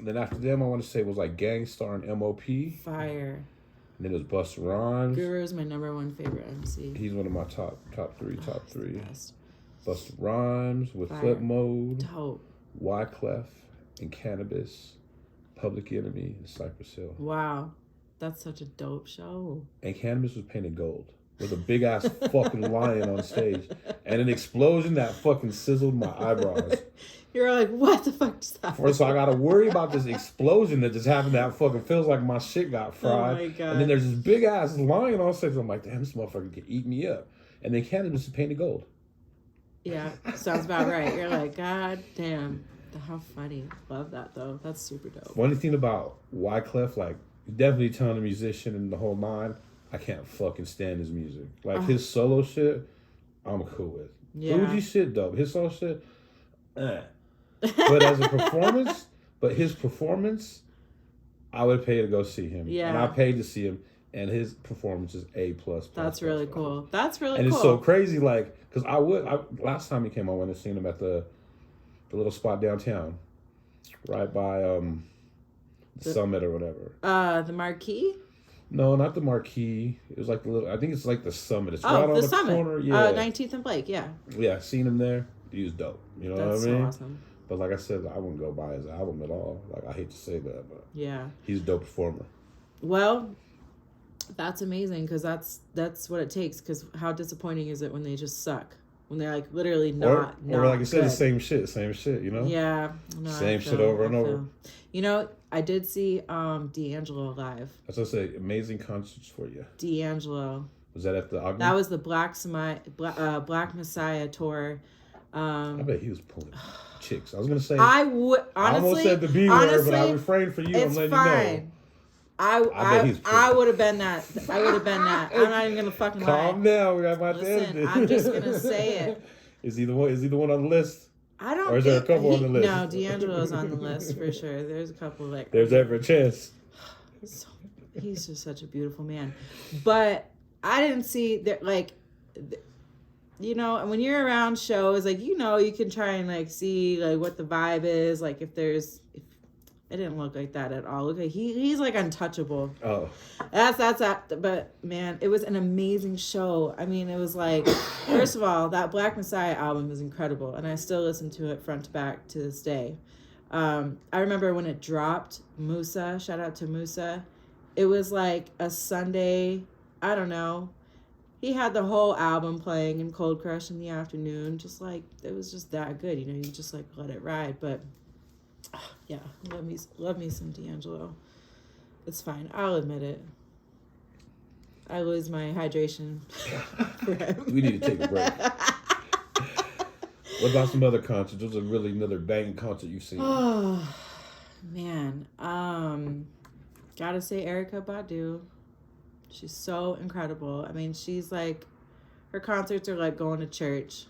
Then after them, I want to say it was like Gangstar and M.O.P. Fire. And then it was Busta Rhymes. Guru is my number one favorite MC. He's one of my top three. Busta Rhymes with Flip Mode. Dope. Wyclef and Cannabis. Public Enemy and Cypress Hill. Wow. That's such a dope show. And Cannabis was painted gold. With a big ass fucking lion on stage. And an explosion that fucking sizzled my eyebrows. You're like, what the fuck just happened? First, so I gotta worry about this explosion that just happened that fucking feels like my shit got fried. Oh my God. And then there's this big ass lion on stage. I'm like, damn, this motherfucker can eat me up. And then Cannabis is painted gold. Yeah, sounds about right. You're like, God damn. How funny. Love that though. That's super dope. Funny thing about Wyclef, like, definitely telling a musician and the whole nine, I can't fucking stand his music. Like, his solo shit, I'm cool with. Yeah. Fuji shit, dope. His solo shit, But as a his performance, I would pay to go see him. Yeah. And I paid to see him, and his performance is A++. That's really cool. That's really and cool. it's so crazy, like, because last time he came, I went and seen him at the little spot downtown, right by the Summit or whatever. The Marquee? No, not the Marquee. It was like I think it's like the Summit. It's right on the Summit. corner. Yeah. 19th and Blake, yeah. Yeah, seen him there. He was dope. You know That's what I mean? so awesome. But like I said, I wouldn't go buy his album at all. Like, I hate to say that, but yeah, he's a dope performer. Well, that's amazing because that's what it takes. Because how disappointing is it when they just suck? When they're like literally not or like I said, good. the same shit, you know? Yeah. No, same shit over and over. You know, I did see D'Angelo live. As I say, amazing concerts for you. D'Angelo. Was that at the Ogden? That was the Black Messiah tour. I bet he was pulling chicks. I was gonna say I would honestly. I almost said the B word, but I refrained for you. I'm letting you know. I would have been that. I would have been that. I'm not even gonna fucking lie. Calm down. We're about to end it. I'm just gonna say it. Is he the one on the list? I don't. Or is there a couple on the list? No, D'Angelo's on the list for sure. There's a couple like. There's every chance. He's just such a beautiful man, but I didn't see that like. You know, when you're around shows, like, you know, you can try and like see like what the vibe is, like if it didn't look like that at all. Look like he's like untouchable. Oh, that's that. But man, it was an amazing show. I mean, it was like, first of all, that Black Messiah album is incredible, and I still listen to it front to back to this day. I remember when it dropped, Musa, shout out to Musa. It was like a Sunday, I don't know. He had the whole album playing in Cold Crush in the afternoon. Just like, it was just that good. You know, you just like let it ride. But yeah, love me some D'Angelo. It's fine. I'll admit it. I lose my hydration. We need to take a break. What about some other concerts? What was really another banging concert you've seen? Oh, man. Gotta say Erykah Badu. She's so incredible. I mean, she's like, her concerts are like going to church.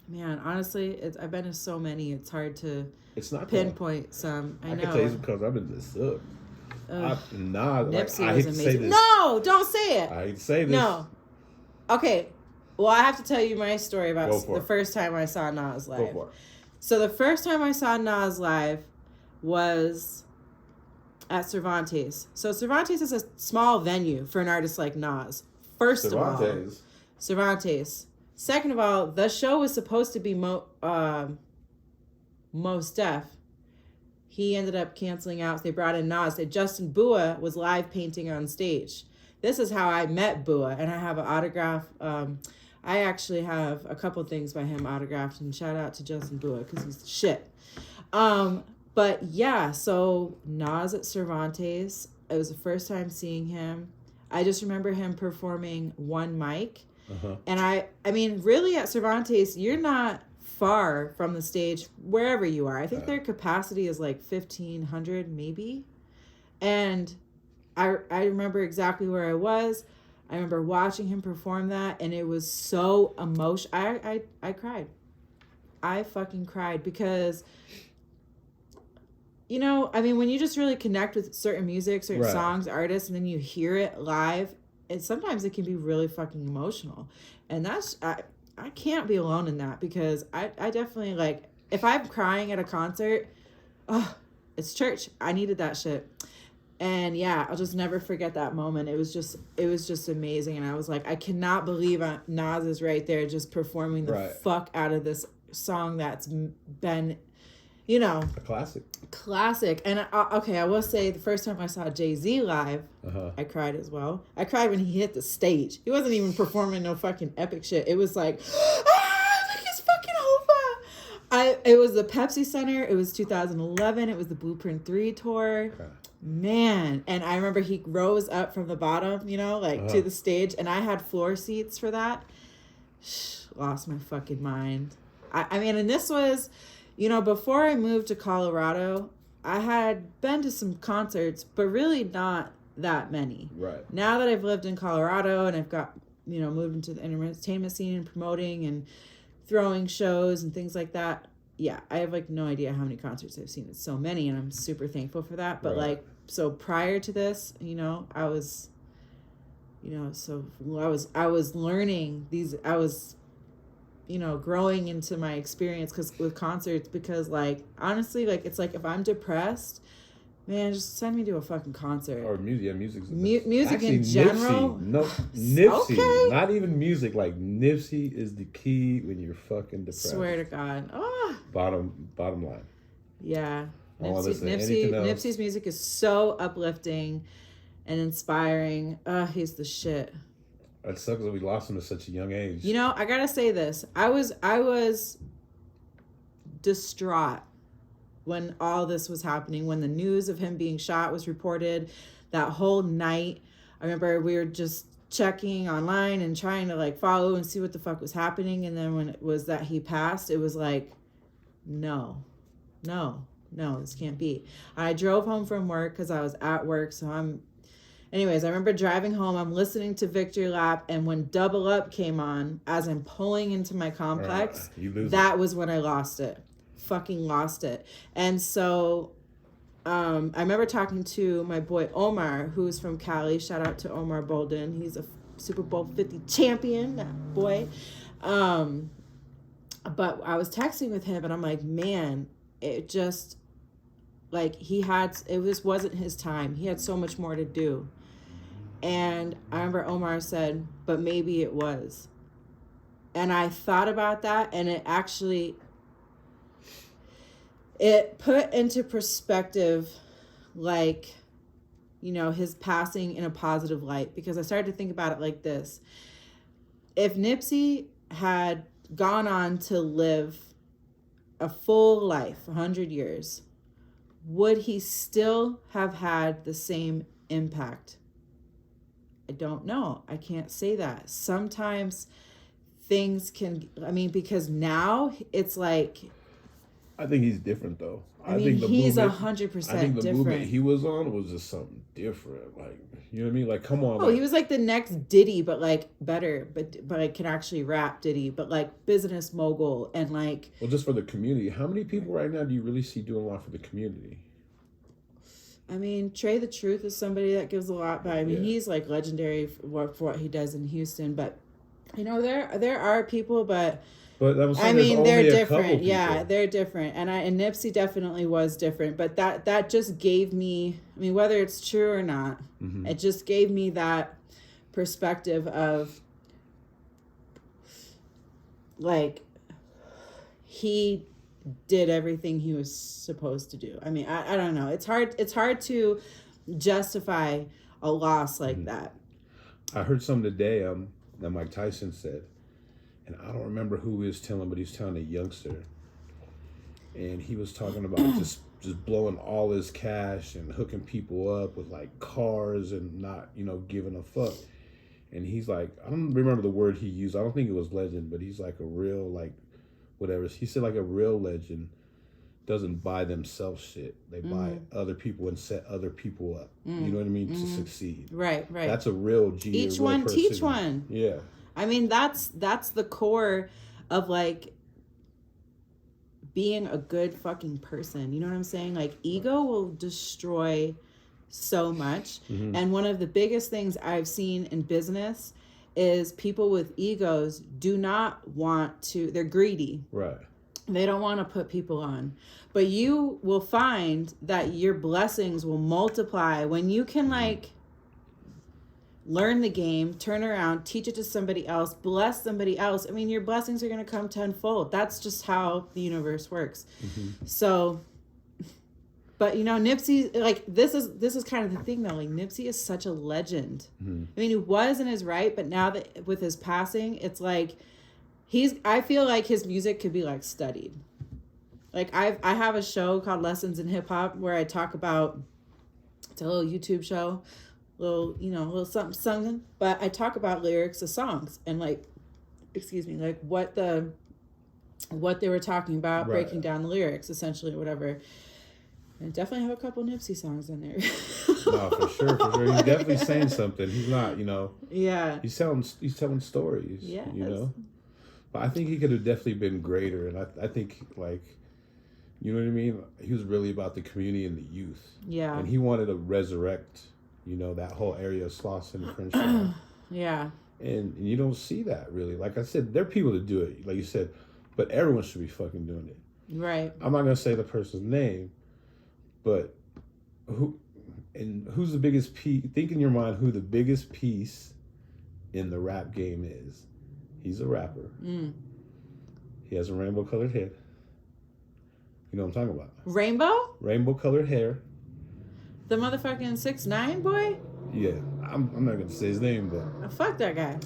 Man, honestly, I've been to so many. It's hard to It's not pinpoint some. I I know. can tell you because I've been this up. Nipsey I was hate to say amazing. this. No, don't say it. I hate to say this. No. Okay. Well, I have to tell you my story Go about for the it. first time I saw Nas live. Go for it. So the first time I saw Nas live was at Cervantes. So Cervantes is a small venue for an artist like Nas. First of all, Cervantes. Second of all, the show was supposed to be Mos Def. He ended up canceling out. So they brought in Nas. And Justin Bua was live painting on stage. This is how I met Bua, and I have an autograph. I actually have a couple things by him autographed, and shout out to Justin Bua because he's the shit. But yeah, so Nas at Cervantes. It was the first time seeing him. I just remember him performing one mic. And I mean, really at Cervantes, you're not far from the stage wherever you are. I think their capacity is like 1,500 maybe. And I remember exactly where I was. I remember watching him perform that, and it was so emotional. I cried. I fucking cried because, you know, I mean, when you just really connect with certain music, certain songs, artists, and then you hear it live, and sometimes it can be really fucking emotional. And that's, I can't be alone in that because I definitely, like, if I'm crying at a concert, it's church. I needed that shit. And yeah, I'll just never forget that moment. It was just amazing. And I was like, I cannot believe Nas is right there just performing the fuck out of this song that's been, you know, a classic. And I will say the first time I saw Jay-Z live, I cried as well. I cried when he hit the stage. He wasn't even performing no fucking epic shit. It was like, look, it's fucking over. It was the Pepsi Center. It was 2011. It was the Blueprint 3 tour. Okay. Man. And I remember he rose up from the bottom, you know, like to the stage. And I had floor seats for that. Lost my fucking mind. I mean, and this was, you know, before I moved to Colorado, I had been to some concerts, but really not that many. Right. Now that I've lived in Colorado and I've got, you know, moved into the entertainment scene and promoting and throwing shows and things like that, yeah, I have like no idea how many concerts I've seen. It's so many, and I'm super thankful for that. But like, so prior to this, you know, I was learning these. I was, you know, growing into my experience with concerts because, like, honestly, like, it's like if I'm depressed, man, just send me to a fucking concert. Or music. Yeah, music's music actually, in general. Nipsey. Okay. Not even music. Like, Nipsey is the key when you're fucking depressed. Swear to God. Bottom line. Yeah. Nipsey's music is so uplifting and inspiring. He's the shit. It sucks that we lost him at such a young age. You know, I gotta say this. I was distraught when all this was happening, when the news of him being shot was reported that whole night. I remember we were just checking online and trying to like follow and see what the fuck was happening. And then when it was that he passed, it was like, no, this can't be. I drove home from work because I was at work. Anyways, I remember driving home, I'm listening to Victory Lap, and when Double Up came on, as I'm pulling into my complex, that was when I lost it. Fucking lost it. And so I remember talking to my boy Omar, who's from Cali. Shout out to Omar Bolden. He's a Super Bowl 50 champion, that boy. But I was texting with him, and I'm like, man, it just, like, it wasn't his time. He had so much more to do. And I remember Omar said, but maybe it was. And I thought about that, and it put into perspective, like, you know, his passing in a positive light, because I started to think about it like this. If Nipsey had gone on to live a full life, 100 years, would he still have had the same impact? I don't know. I can't say that. Sometimes things can, because now it's like, I think he's different though. I mean, think the he's movement, 100% I think the movement different. he was on was just something different. Like, you know what I mean? Like, come on. Oh, like, he was like the next Diddy, but like better, but like can actually rap Diddy, but like business mogul and like. Well, just for the community. How many people right now do you really see doing a lot for the community? I mean, Trey the Truth is somebody that gives a lot, but I mean, he's like legendary for what he does in Houston. But you know, there are people, but I mean, they're different. Yeah, they're different, and Nipsey definitely was different. But that just gave me, I mean, whether it's true or not, it just gave me that perspective of like he did everything he was supposed to do. I mean, I don't know. It's hard to justify a loss like that. I heard something today that Mike Tyson said, and I don't remember who he was telling, but he was telling a youngster, and he was talking about just blowing all his cash and hooking people up with like cars and not, you know, giving a fuck. And he's like, I don't remember the word he used. I don't think it was legend, but he's like a real like whatever. He said like a real legend doesn't buy themselves shit. They buy other people and set other people up. You know what I mean? To succeed. Right. That's a real G. Each one teach one. Yeah. I mean, that's the core of like being a good fucking person. You know what I'm saying? Like ego will destroy so much. And one of the biggest things I've seen in business is people with egos do not want to, they're greedy. Right. They don't want to put people on. But you will find that your blessings will multiply when you can like learn the game, turn around, teach it to somebody else, bless somebody else. I mean, your blessings are going to come tenfold. That's just how the universe works. So, but you know, Nipsey, like this is kind of the thing though. Like Nipsey is such a legend. I mean, he was and is right, but now that with his passing, it's like I feel like his music could be like studied. Like I have a show called Lessons in Hip Hop where I talk about, it's a little YouTube show, little something, but I talk about lyrics of songs and like, like what they were talking about, breaking down the lyrics essentially or whatever. I definitely have a couple Nipsey songs in there. No, for sure. He's definitely saying something. He's not, you know. Yeah. He's telling stories. Yeah. You know. But I think he could have definitely been greater, and I think like, you know what I mean. He was really about the community and the youth. Yeah. And he wanted to resurrect, you know, that whole area of Slauson and Crenshaw. Yeah. And you don't see that really. Like I said, there are people that do it, like you said, but everyone should be fucking doing it. Right. I'm not gonna say the person's name. But who's the biggest piece? Think in your mind who the biggest piece in the rap game is. He's a rapper. He has a rainbow colored hair. You know what I'm talking about? Rainbow? Rainbow colored hair. The motherfucking 6ix9ine boy? Yeah, I'm not gonna say his name, but fuck that guy.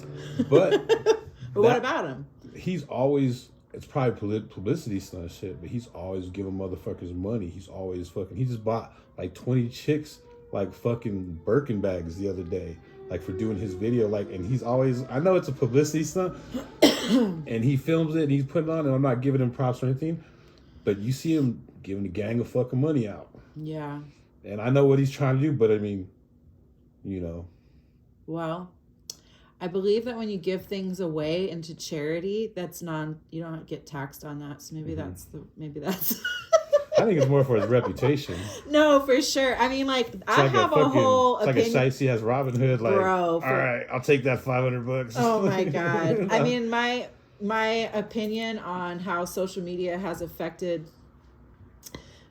But what about him? He's always. It's probably publicity stunt shit, but he's always giving motherfuckers money. He's always fucking. He just bought like 20 chicks like fucking Birkin bags the other day, like for doing his video. Like, and he's always. I know it's a publicity stunt, and he films it and he's putting it on. And I'm not giving him props or anything, but you see him giving a gang of fucking money out. Yeah. And I know what he's trying to do, but I mean, you know. Well. I believe that when you give things away into charity, you don't get taxed on that. So maybe that's. I think it's more for his reputation. No, for sure. I mean, like I have a whole opinion. It's like a Shicey has Robin Hood. Like, bro, all right, I'll take that $500. Oh my god! You know? I mean, my opinion on how social media has affected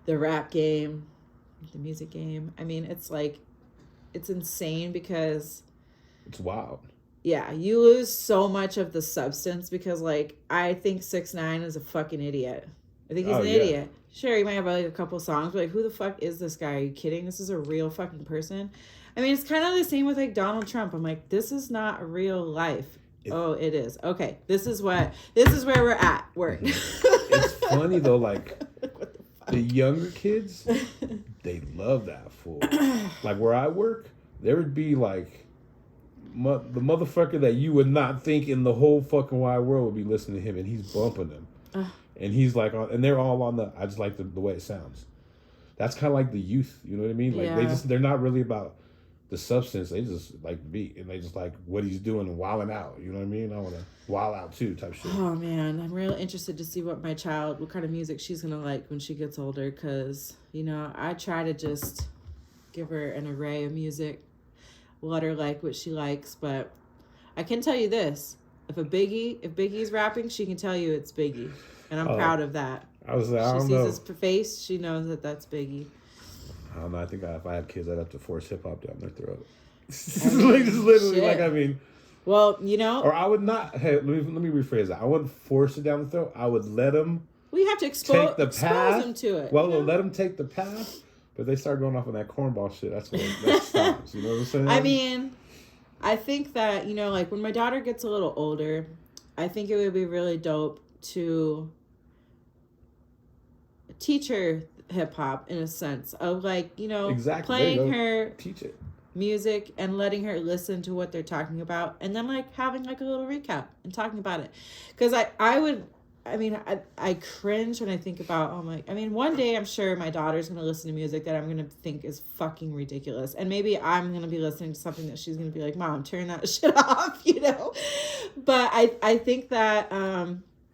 the rap game, the music game. I mean, it's insane because it's wild. Yeah, you lose so much of the substance because, like, I think 6ix9ine is a fucking idiot. I think he's an idiot. Sure, he might have like a couple songs, but like, who the fuck is this guy? Are you kidding? This is a real fucking person. I mean, it's kind of the same with like Donald Trump. I'm like, this is not real life. It is. Okay, this is where we're at. It's funny though, like the younger kids, they love that fool. Like where I work, there would be like. The motherfucker that you would not think in the whole fucking wide world would be listening to him, and he's bumping them. and he's like, and they're all on the. I just like the way it sounds. That's kind of like the youth. You know what I mean? Like they're not really about the substance. They just like the beat, and they just like what he's doing and wilding out. You know what I mean? I want to wild out too, type shit. Oh man, I'm really interested to see what kind of music she's gonna like when she gets older. Cause I try to just give her an array of music, let her like what she likes. But I can tell you this: if Biggie's rapping, she can tell you it's Biggie, and I'm proud of that. I was like, I don't know. know. She sees his face, she knows that that's Biggie. I don't know. I think if I had kids, I'd have to force hip hop down their throat. Like just literally, shit. like I mean. Well, Or I would not. Hey, let me rephrase that. I wouldn't force it down the throat. I would let them. We have to expose them to it. Well, let them take the path, but they start going off on that cornball shit. That's when that stops. You know what I'm saying? I mean, I think that like when my daughter gets a little older, I think it would be really dope to teach her hip hop in a sense of like exactly. playing her teach it music and letting her listen to what they're talking about, and then like having like a little recap and talking about it. Because I cringe when I think about one day I'm sure my daughter's gonna listen to music that I'm gonna think is fucking ridiculous, and maybe I'm gonna be listening to something that she's gonna be like, Mom, turn that shit off, But I think that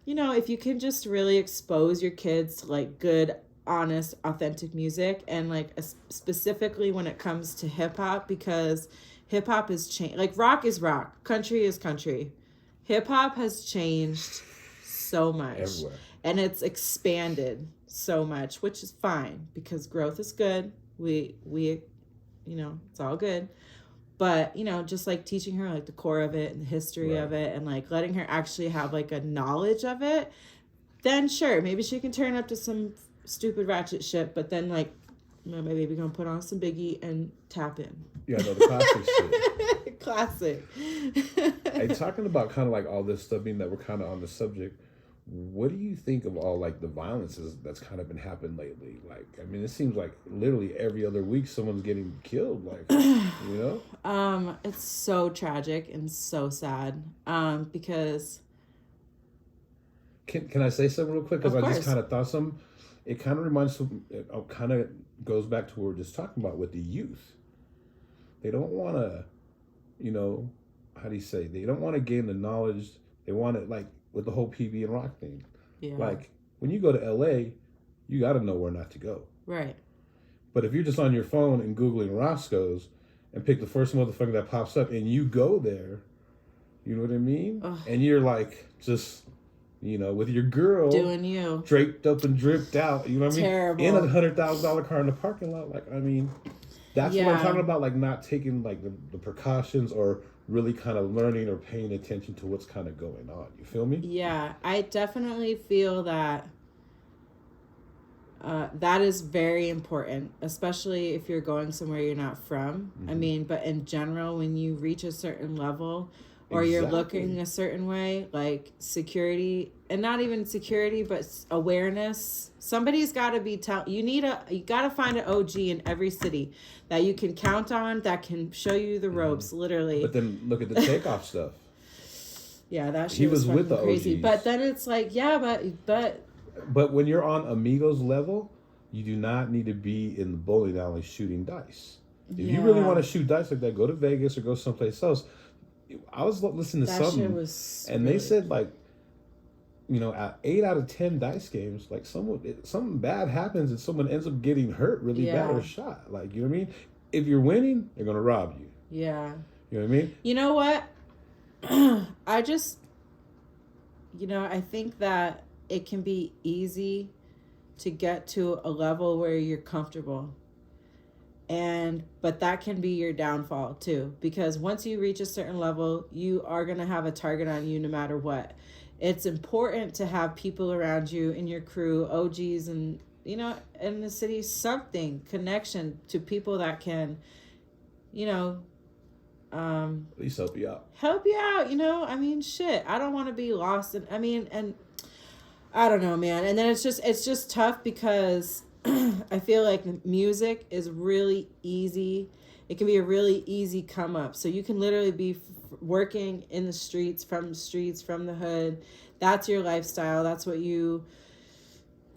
if you can just really expose your kids to like good, honest, authentic music, and like specifically when it comes to hip-hop, because hip-hop is changed. Like rock is rock, country is country. Hip-hop has changed so much everywhere, and it's expanded so much, which is fine because growth is good. We it's all good. But just like teaching her like the core of it and the history of it, and like letting her actually have like a knowledge of it, then sure, maybe she can turn up to some stupid ratchet shit, but then like my baby gonna put on some Biggie and tap in. Yeah, no, the classic shit. Classic. Hey, talking about kind of like all this stuff, being that we're kind of on the subject, what do you think of all like the violences that's kind of been happening lately? Like, I mean, it seems like literally every other week someone's getting killed. Like, it's so tragic and so sad. Because can I say something real quick? Because I just kind of thought something. It kind of reminds me. It kind of goes back to what we were just talking about with the youth. They don't want to, how do you say? They don't want to gain the knowledge. They want it like with the whole PB and rock thing. Yeah. Like when you go to LA, you got to know where not to go. Right. But if you're just on your phone and Googling Roscoe's and pick the first motherfucker that pops up and you go there, you know what I mean? Ugh. And you're like just, with your girl doing you draped up and dripped out, you know what I mean? Terrible. In a $100,000 car in the parking lot. Like, I mean, that's what I'm talking about. Like not taking like the precautions or really kind of learning or paying attention to what's kind of going on. You feel me? Yeah, I definitely feel that that is very important, especially if you're going somewhere you're not from. Mm-hmm. I mean, but in general, when you reach a certain level or you're looking a certain way, like security, and not even security, but awareness. Somebody's got to be you got to find an OG in every city that you can count on, that can show you the ropes, literally. But then look at the takeoff stuff. Yeah, that shit was with the crazy. OGs. But then it's like, But when you're on Amigos level, you do not need to be in the bowling alley shooting dice. If you really want to shoot dice like that, go to Vegas or go someplace else. I was listening to something, and they said like, at 8 out of 10 dice games, like something bad happens and someone ends up getting hurt really bad or shot. Like, you know what I mean? If you're winning, they're gonna rob you. Yeah. You know what I mean? You know what? I just, I think that it can be easy to get to a level where you're comfortable. But that can be your downfall too, because once you reach a certain level, you are going to have a target on you no matter what. It's important to have people around you in your crew, OGs, and, in the city, something, connection to people that can, at least help you out. I mean, shit, I don't want to be lost. And I don't know, man. And then it's just tough because I feel like music is really easy. It can be a really easy come up. So you can literally be working in the streets, from the hood. That's your lifestyle. That's what you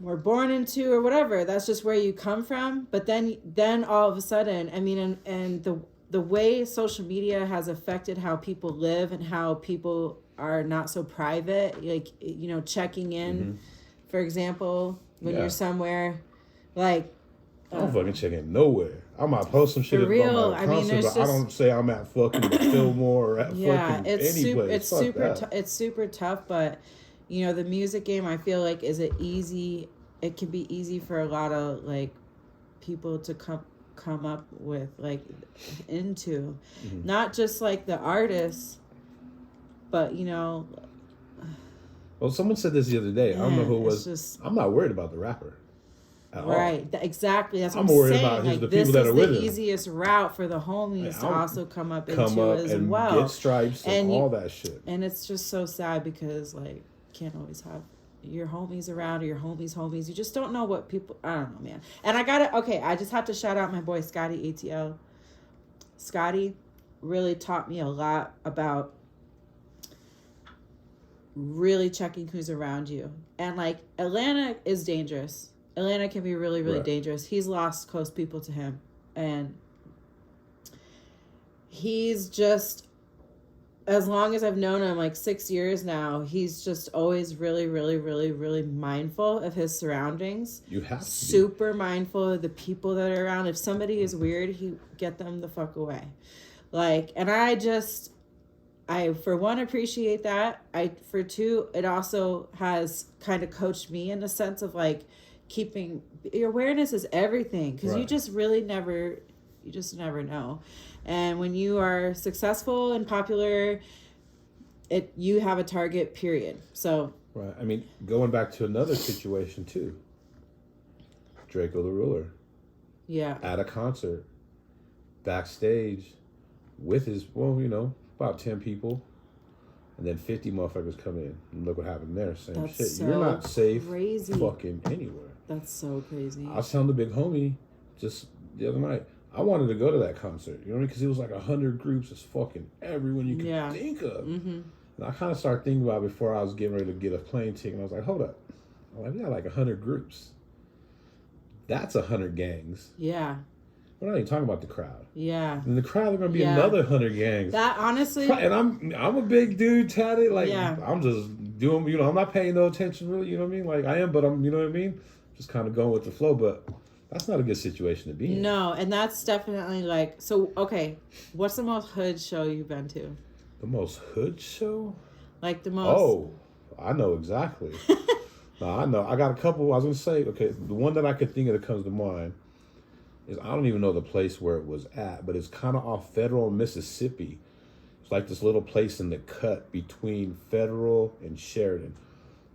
were born into or whatever. That's just where you come from. But then all of a sudden, I mean, and the way social media has affected how people live and how people are not so private, like, you know, checking in, for example, when you're somewhere, like, I don't fucking check in nowhere. I might post some shit for at real. my I mean, concert, but I don't say I'm at fucking Fillmore or at fucking any place. It's super tough, but you know, the music game, I feel like, is it easy. It can be easy for a lot of like people to come up with, like, into, not just like the artists, but you know. Well, someone said this the other day. I don't know who it was. I'm not worried about the rapper. Right, exactly. That's what I'm worried saying. about like, the people that are with him. This is the easiest route for the homies to also come up into as and well. Get stripes and all that shit. And it's just so sad because, like, can't always have your homies around or your homies. You just don't know what people. I don't know, man. And I just have to shout out my boy Scotty ATL. Scotty really taught me a lot about really checking who's around you. And like, Atlanta is dangerous. Atlanta can be really, really dangerous. He's lost close people to him. And he's just, as long as I've known him, like 6 years now, he's just always really, really, really, really mindful of his surroundings. You have to super mindful of the people that are around. If somebody is weird, he get them the fuck away. Like, and I for one, appreciate that. For two, it also has kind of coached me in a sense of like, keeping your awareness is everything, because you just never know. And when you are successful and popular, you have a target, period. So I mean, going back to another situation too, Draco the Ruler at a concert backstage with his about 10 people, and then 50 motherfuckers come in, and look what happened there. Same shit. So you're not safe fucking anywhere. That's so crazy. I was telling the big homie just the other night, I wanted to go to that concert. You know what I mean? Because it was like 100 groups. It's fucking everyone you can think of. And I kind of started thinking about it before I was getting ready to get a plane ticket. And I was like, hold up. I'm like, we got like 100 groups. That's 100 gangs. Yeah. We're not even talking about the crowd. Yeah. And the crowd, are going to be another 100 gangs. That honestly. And I'm a big dude, tatted. Like, I'm just doing, I'm not paying no attention really. You know what I mean? Like, I am, but I'm, you know what I mean? Just kind of going with the flow. But that's not a good situation to be in. No, and that's definitely like, so, okay. What's the most hood show you've been to? The most hood show? Like the most. Oh, I know exactly. No, I know. I got a couple. I was going to say, okay, the one that I could think of that comes to mind is, I don't even know the place where it was at, but it's kind of off Federal and Mississippi. It's like this little place in the cut between Federal and Sheridan,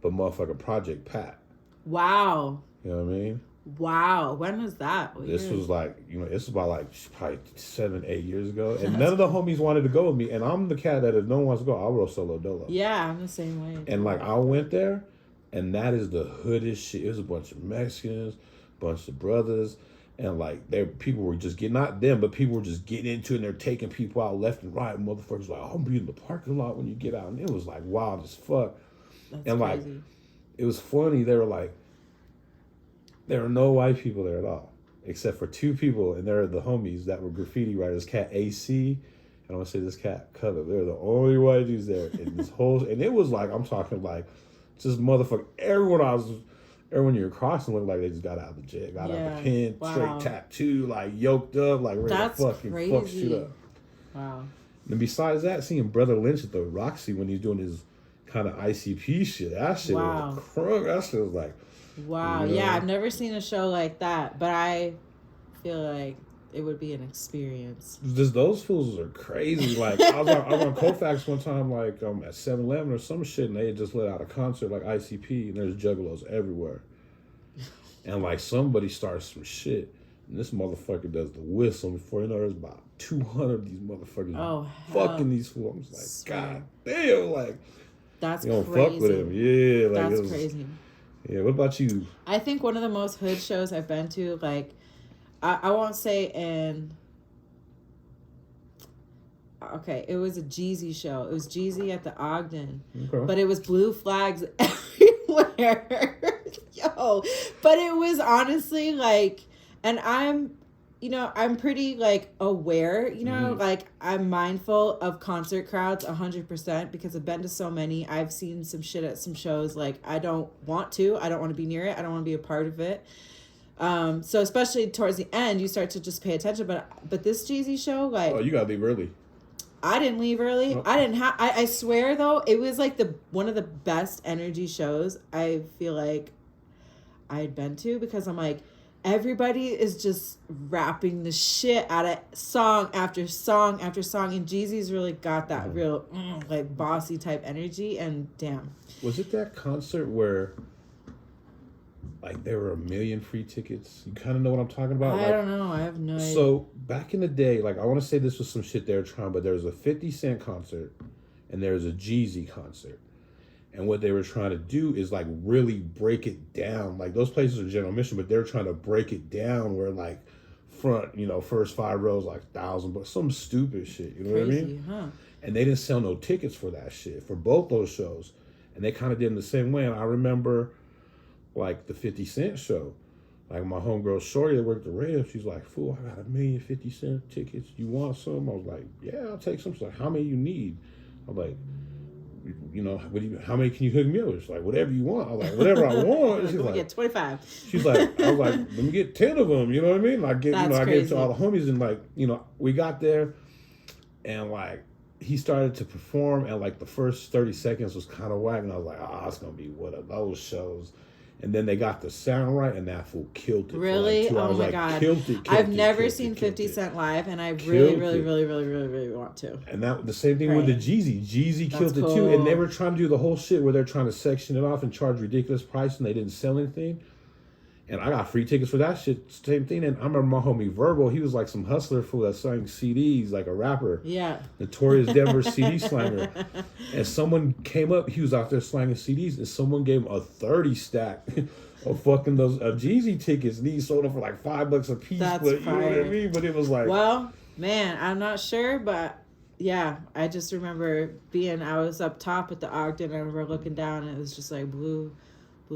but motherfucking Project Pat. Wow. You know what I mean? Wow. When was that? This was like, this was about like probably 7-8 years ago. And none of the homies wanted to go with me. And I'm the cat that if no one wants to go, I'll roll solo dolo. Yeah, I'm the same way. And like, I went there, and that is the hoodest shit. It was a bunch of Mexicans, bunch of brothers. And like, people were just getting, not them, but people were just getting into it, and they're taking people out left and right. And motherfuckers like, I'll be in the parking lot when you get out. And it was like wild as fuck. That's and like, crazy. It was funny. They were like, there were no white people there at all, except for 2 people, and they're the homies that were graffiti writers, cat AC, and I want to say this cat Cover. They're the only white dudes there in this whole, and it was like, I'm talking like, just motherfucker, everyone you're crossing looked like they just got out of the jail, got out of the pen, straight tattoo, like yoked up, like ready to fucking fuck shit up. Wow. And besides that, seeing Brother Lynch at the Roxy when he's doing his kind of ICP shit, that shit was crunk. That shit was like, wow. Yeah, I've never seen a show like that, but I feel like it would be an experience. Just those fools are crazy. Like, I was on Colfax one time, like at 7-Eleven or some shit, and they had just let out a concert like ICP, and there's juggalos everywhere. And like, somebody starts some shit, and this motherfucker does the whistle. Before you know, there's about 200 of these motherfuckers fucking these fools. I'm just like, God damn, like, that's you don't crazy. fuck with him. Yeah, like, that's crazy. Yeah, what about you? I think one of the most hood shows I've been to, like, I won't say it was a Jeezy show. It was Jeezy at the Ogden. Okay. But it was blue flags everywhere. Yo, No, but it was honestly like, and I'm pretty like aware, like I'm mindful of concert crowds 100% because I've been to so many. I've seen some shit at some shows. Like I don't want to be near it. I don't want to be a part of it. So especially towards the end, you start to just pay attention. But this Jeezy show, like, oh, you gotta leave early. I didn't leave early. Nope. I didn't have. I swear though, it was like one of the best energy shows I feel like I had been to because I'm like, everybody is just rapping the shit out of song after song after song, and Jeezy's really got that real like bossy type energy. And damn, was it that concert where like there were 1 million free tickets? You kind of know what I'm talking about. I don't know. I have no idea. So back in the day, like I want to say this was some shit they were trying, but there was a 50 Cent concert and there was a Jeezy concert. And what they were trying to do is like really break it down. Like those places are general admission, but they're trying to break it down where like front, first 5 rows like $1,000, some stupid shit. You know what I mean? Huh? And they didn't sell no tickets for that shit for both those shows. And they kind of did in the same way. And I remember like the 50 Cent show. Like my homegirl Shorty that worked the radio, she's like, "Fool, I got 1 million 50 Cent tickets. You want some?" I was like, "Yeah, I'll take some." She's like, "How many you need?" I'm like, how many can you hook me up? She's like, "Whatever you want." I was like, "Whatever I want." She's like, "Get 25." She's like, I was like, "Let me get 10 of them." You know what I mean? Like, I gave it to all the homies, and like, we got there, and like, he started to perform, and like the first 30 seconds was kind of whack, and I was like, "Oh, it's gonna be one of those shows." And then they got the sound right, and that fool killed it. Really? Oh my God! Killed it. I've never seen 50 Cent live, and I really want to. And that the same thing with the Jeezy. Jeezy killed it too, and they were trying to do the whole shit where they're trying to section it off and charge ridiculous price, and they didn't sell anything. And I got free tickets for that shit. Same thing. And I remember my homie Verbal. He was like some hustler fool that sang CDs, like a rapper. Yeah. Notorious Denver CD slanger. And someone came up. He was out there slanging CDs, and someone gave him a 30 stack of fucking those Jeezy tickets, and he sold them for like $5 a piece. That's but fire. You know what I mean? But it was like, well, man, I'm not sure, but yeah, I just remember I was up top at the Ogden. I remember looking down, and it was just like blue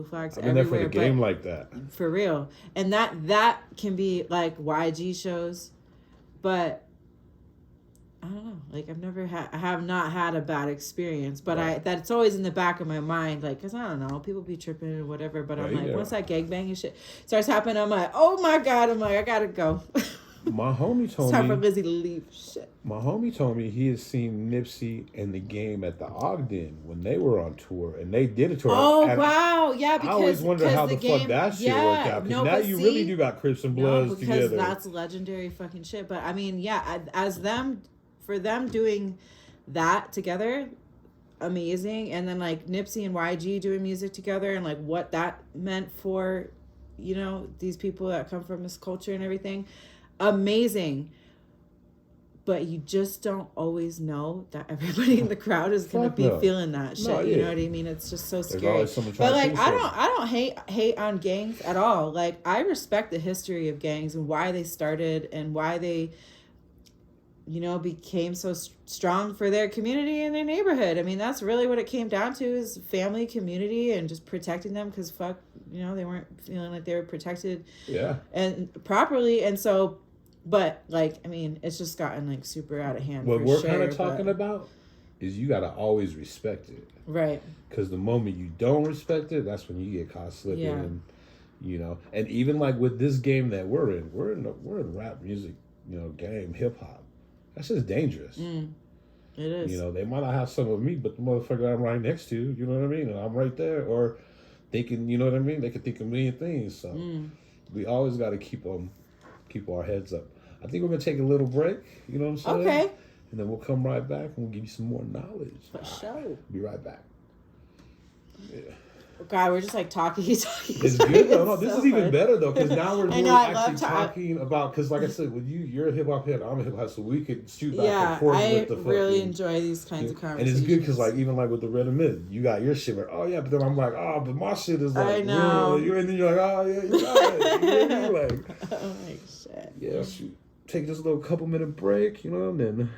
flags I've been there everywhere. for the game like that. For real. And that can be like YG shows, but I don't know. Like I have not had a bad experience, but that's always in the back of my mind, like, cause I don't know, people be tripping or whatever. But I'm like, once that gangbanging shit starts happening, I'm like, oh my God, I gotta go. My homie told it's time me for Lizzy to leave. Shit. My homie told me he had seen Nipsey and the game at the Ogden when they were on tour, and they did a tour. Oh, wow. Yeah, because I always wonder how the fuck that shit worked out. Because now you really do got Crips and Bloods together. Because that's legendary fucking shit. But I mean, yeah, for them doing that together, amazing. And then like Nipsey and YG doing music together, and like what that meant for, these people that come from this culture and everything. Amazing. But you just don't always know that everybody in the crowd is going to be feeling that shit. No, you know what I mean? It's just so scary. But like, I don't hate on gangs at all. Like, I respect the history of gangs and why they started and why they, became so strong for their community and their neighborhood. I mean, that's really what it came down to, is family, community, and just protecting them, because they weren't feeling like they were protected and properly. And so, but like, I mean, it's just gotten like super out of hand. What we're kind of talking about is you got to always respect it. Right. Because the moment you don't respect it, that's when you get caught slipping. And, and even like with this game that we're in rap music, game, hip hop. That's just dangerous. It is. They might not have some of me, but the motherfucker I'm right next to, you know what I mean? And I'm right there. Or thinking, you know what I mean? They could think a million things. So we always got to keep our heads up. I think we're going to take a little break. You know what I'm saying? Okay. And then we'll come right back and we'll give you some more knowledge. For sure. Be right back. Yeah. God, we're just like talking. It's good though. No, this is even better though, because now we're really actually talking about, because like I said, with you're a hip hop head, I'm a hip hop, so we could shoot back and forth with the fucking. Yeah, I really enjoy these kinds of conversations. And it's good because like even like with the Red and Mid, you got your shit, but but then I'm like, but my shit is like, I know. And then you're like, you got it. You know what I mean? Like, oh my shit. Yeah, shoot. Take just a little couple minute break, and then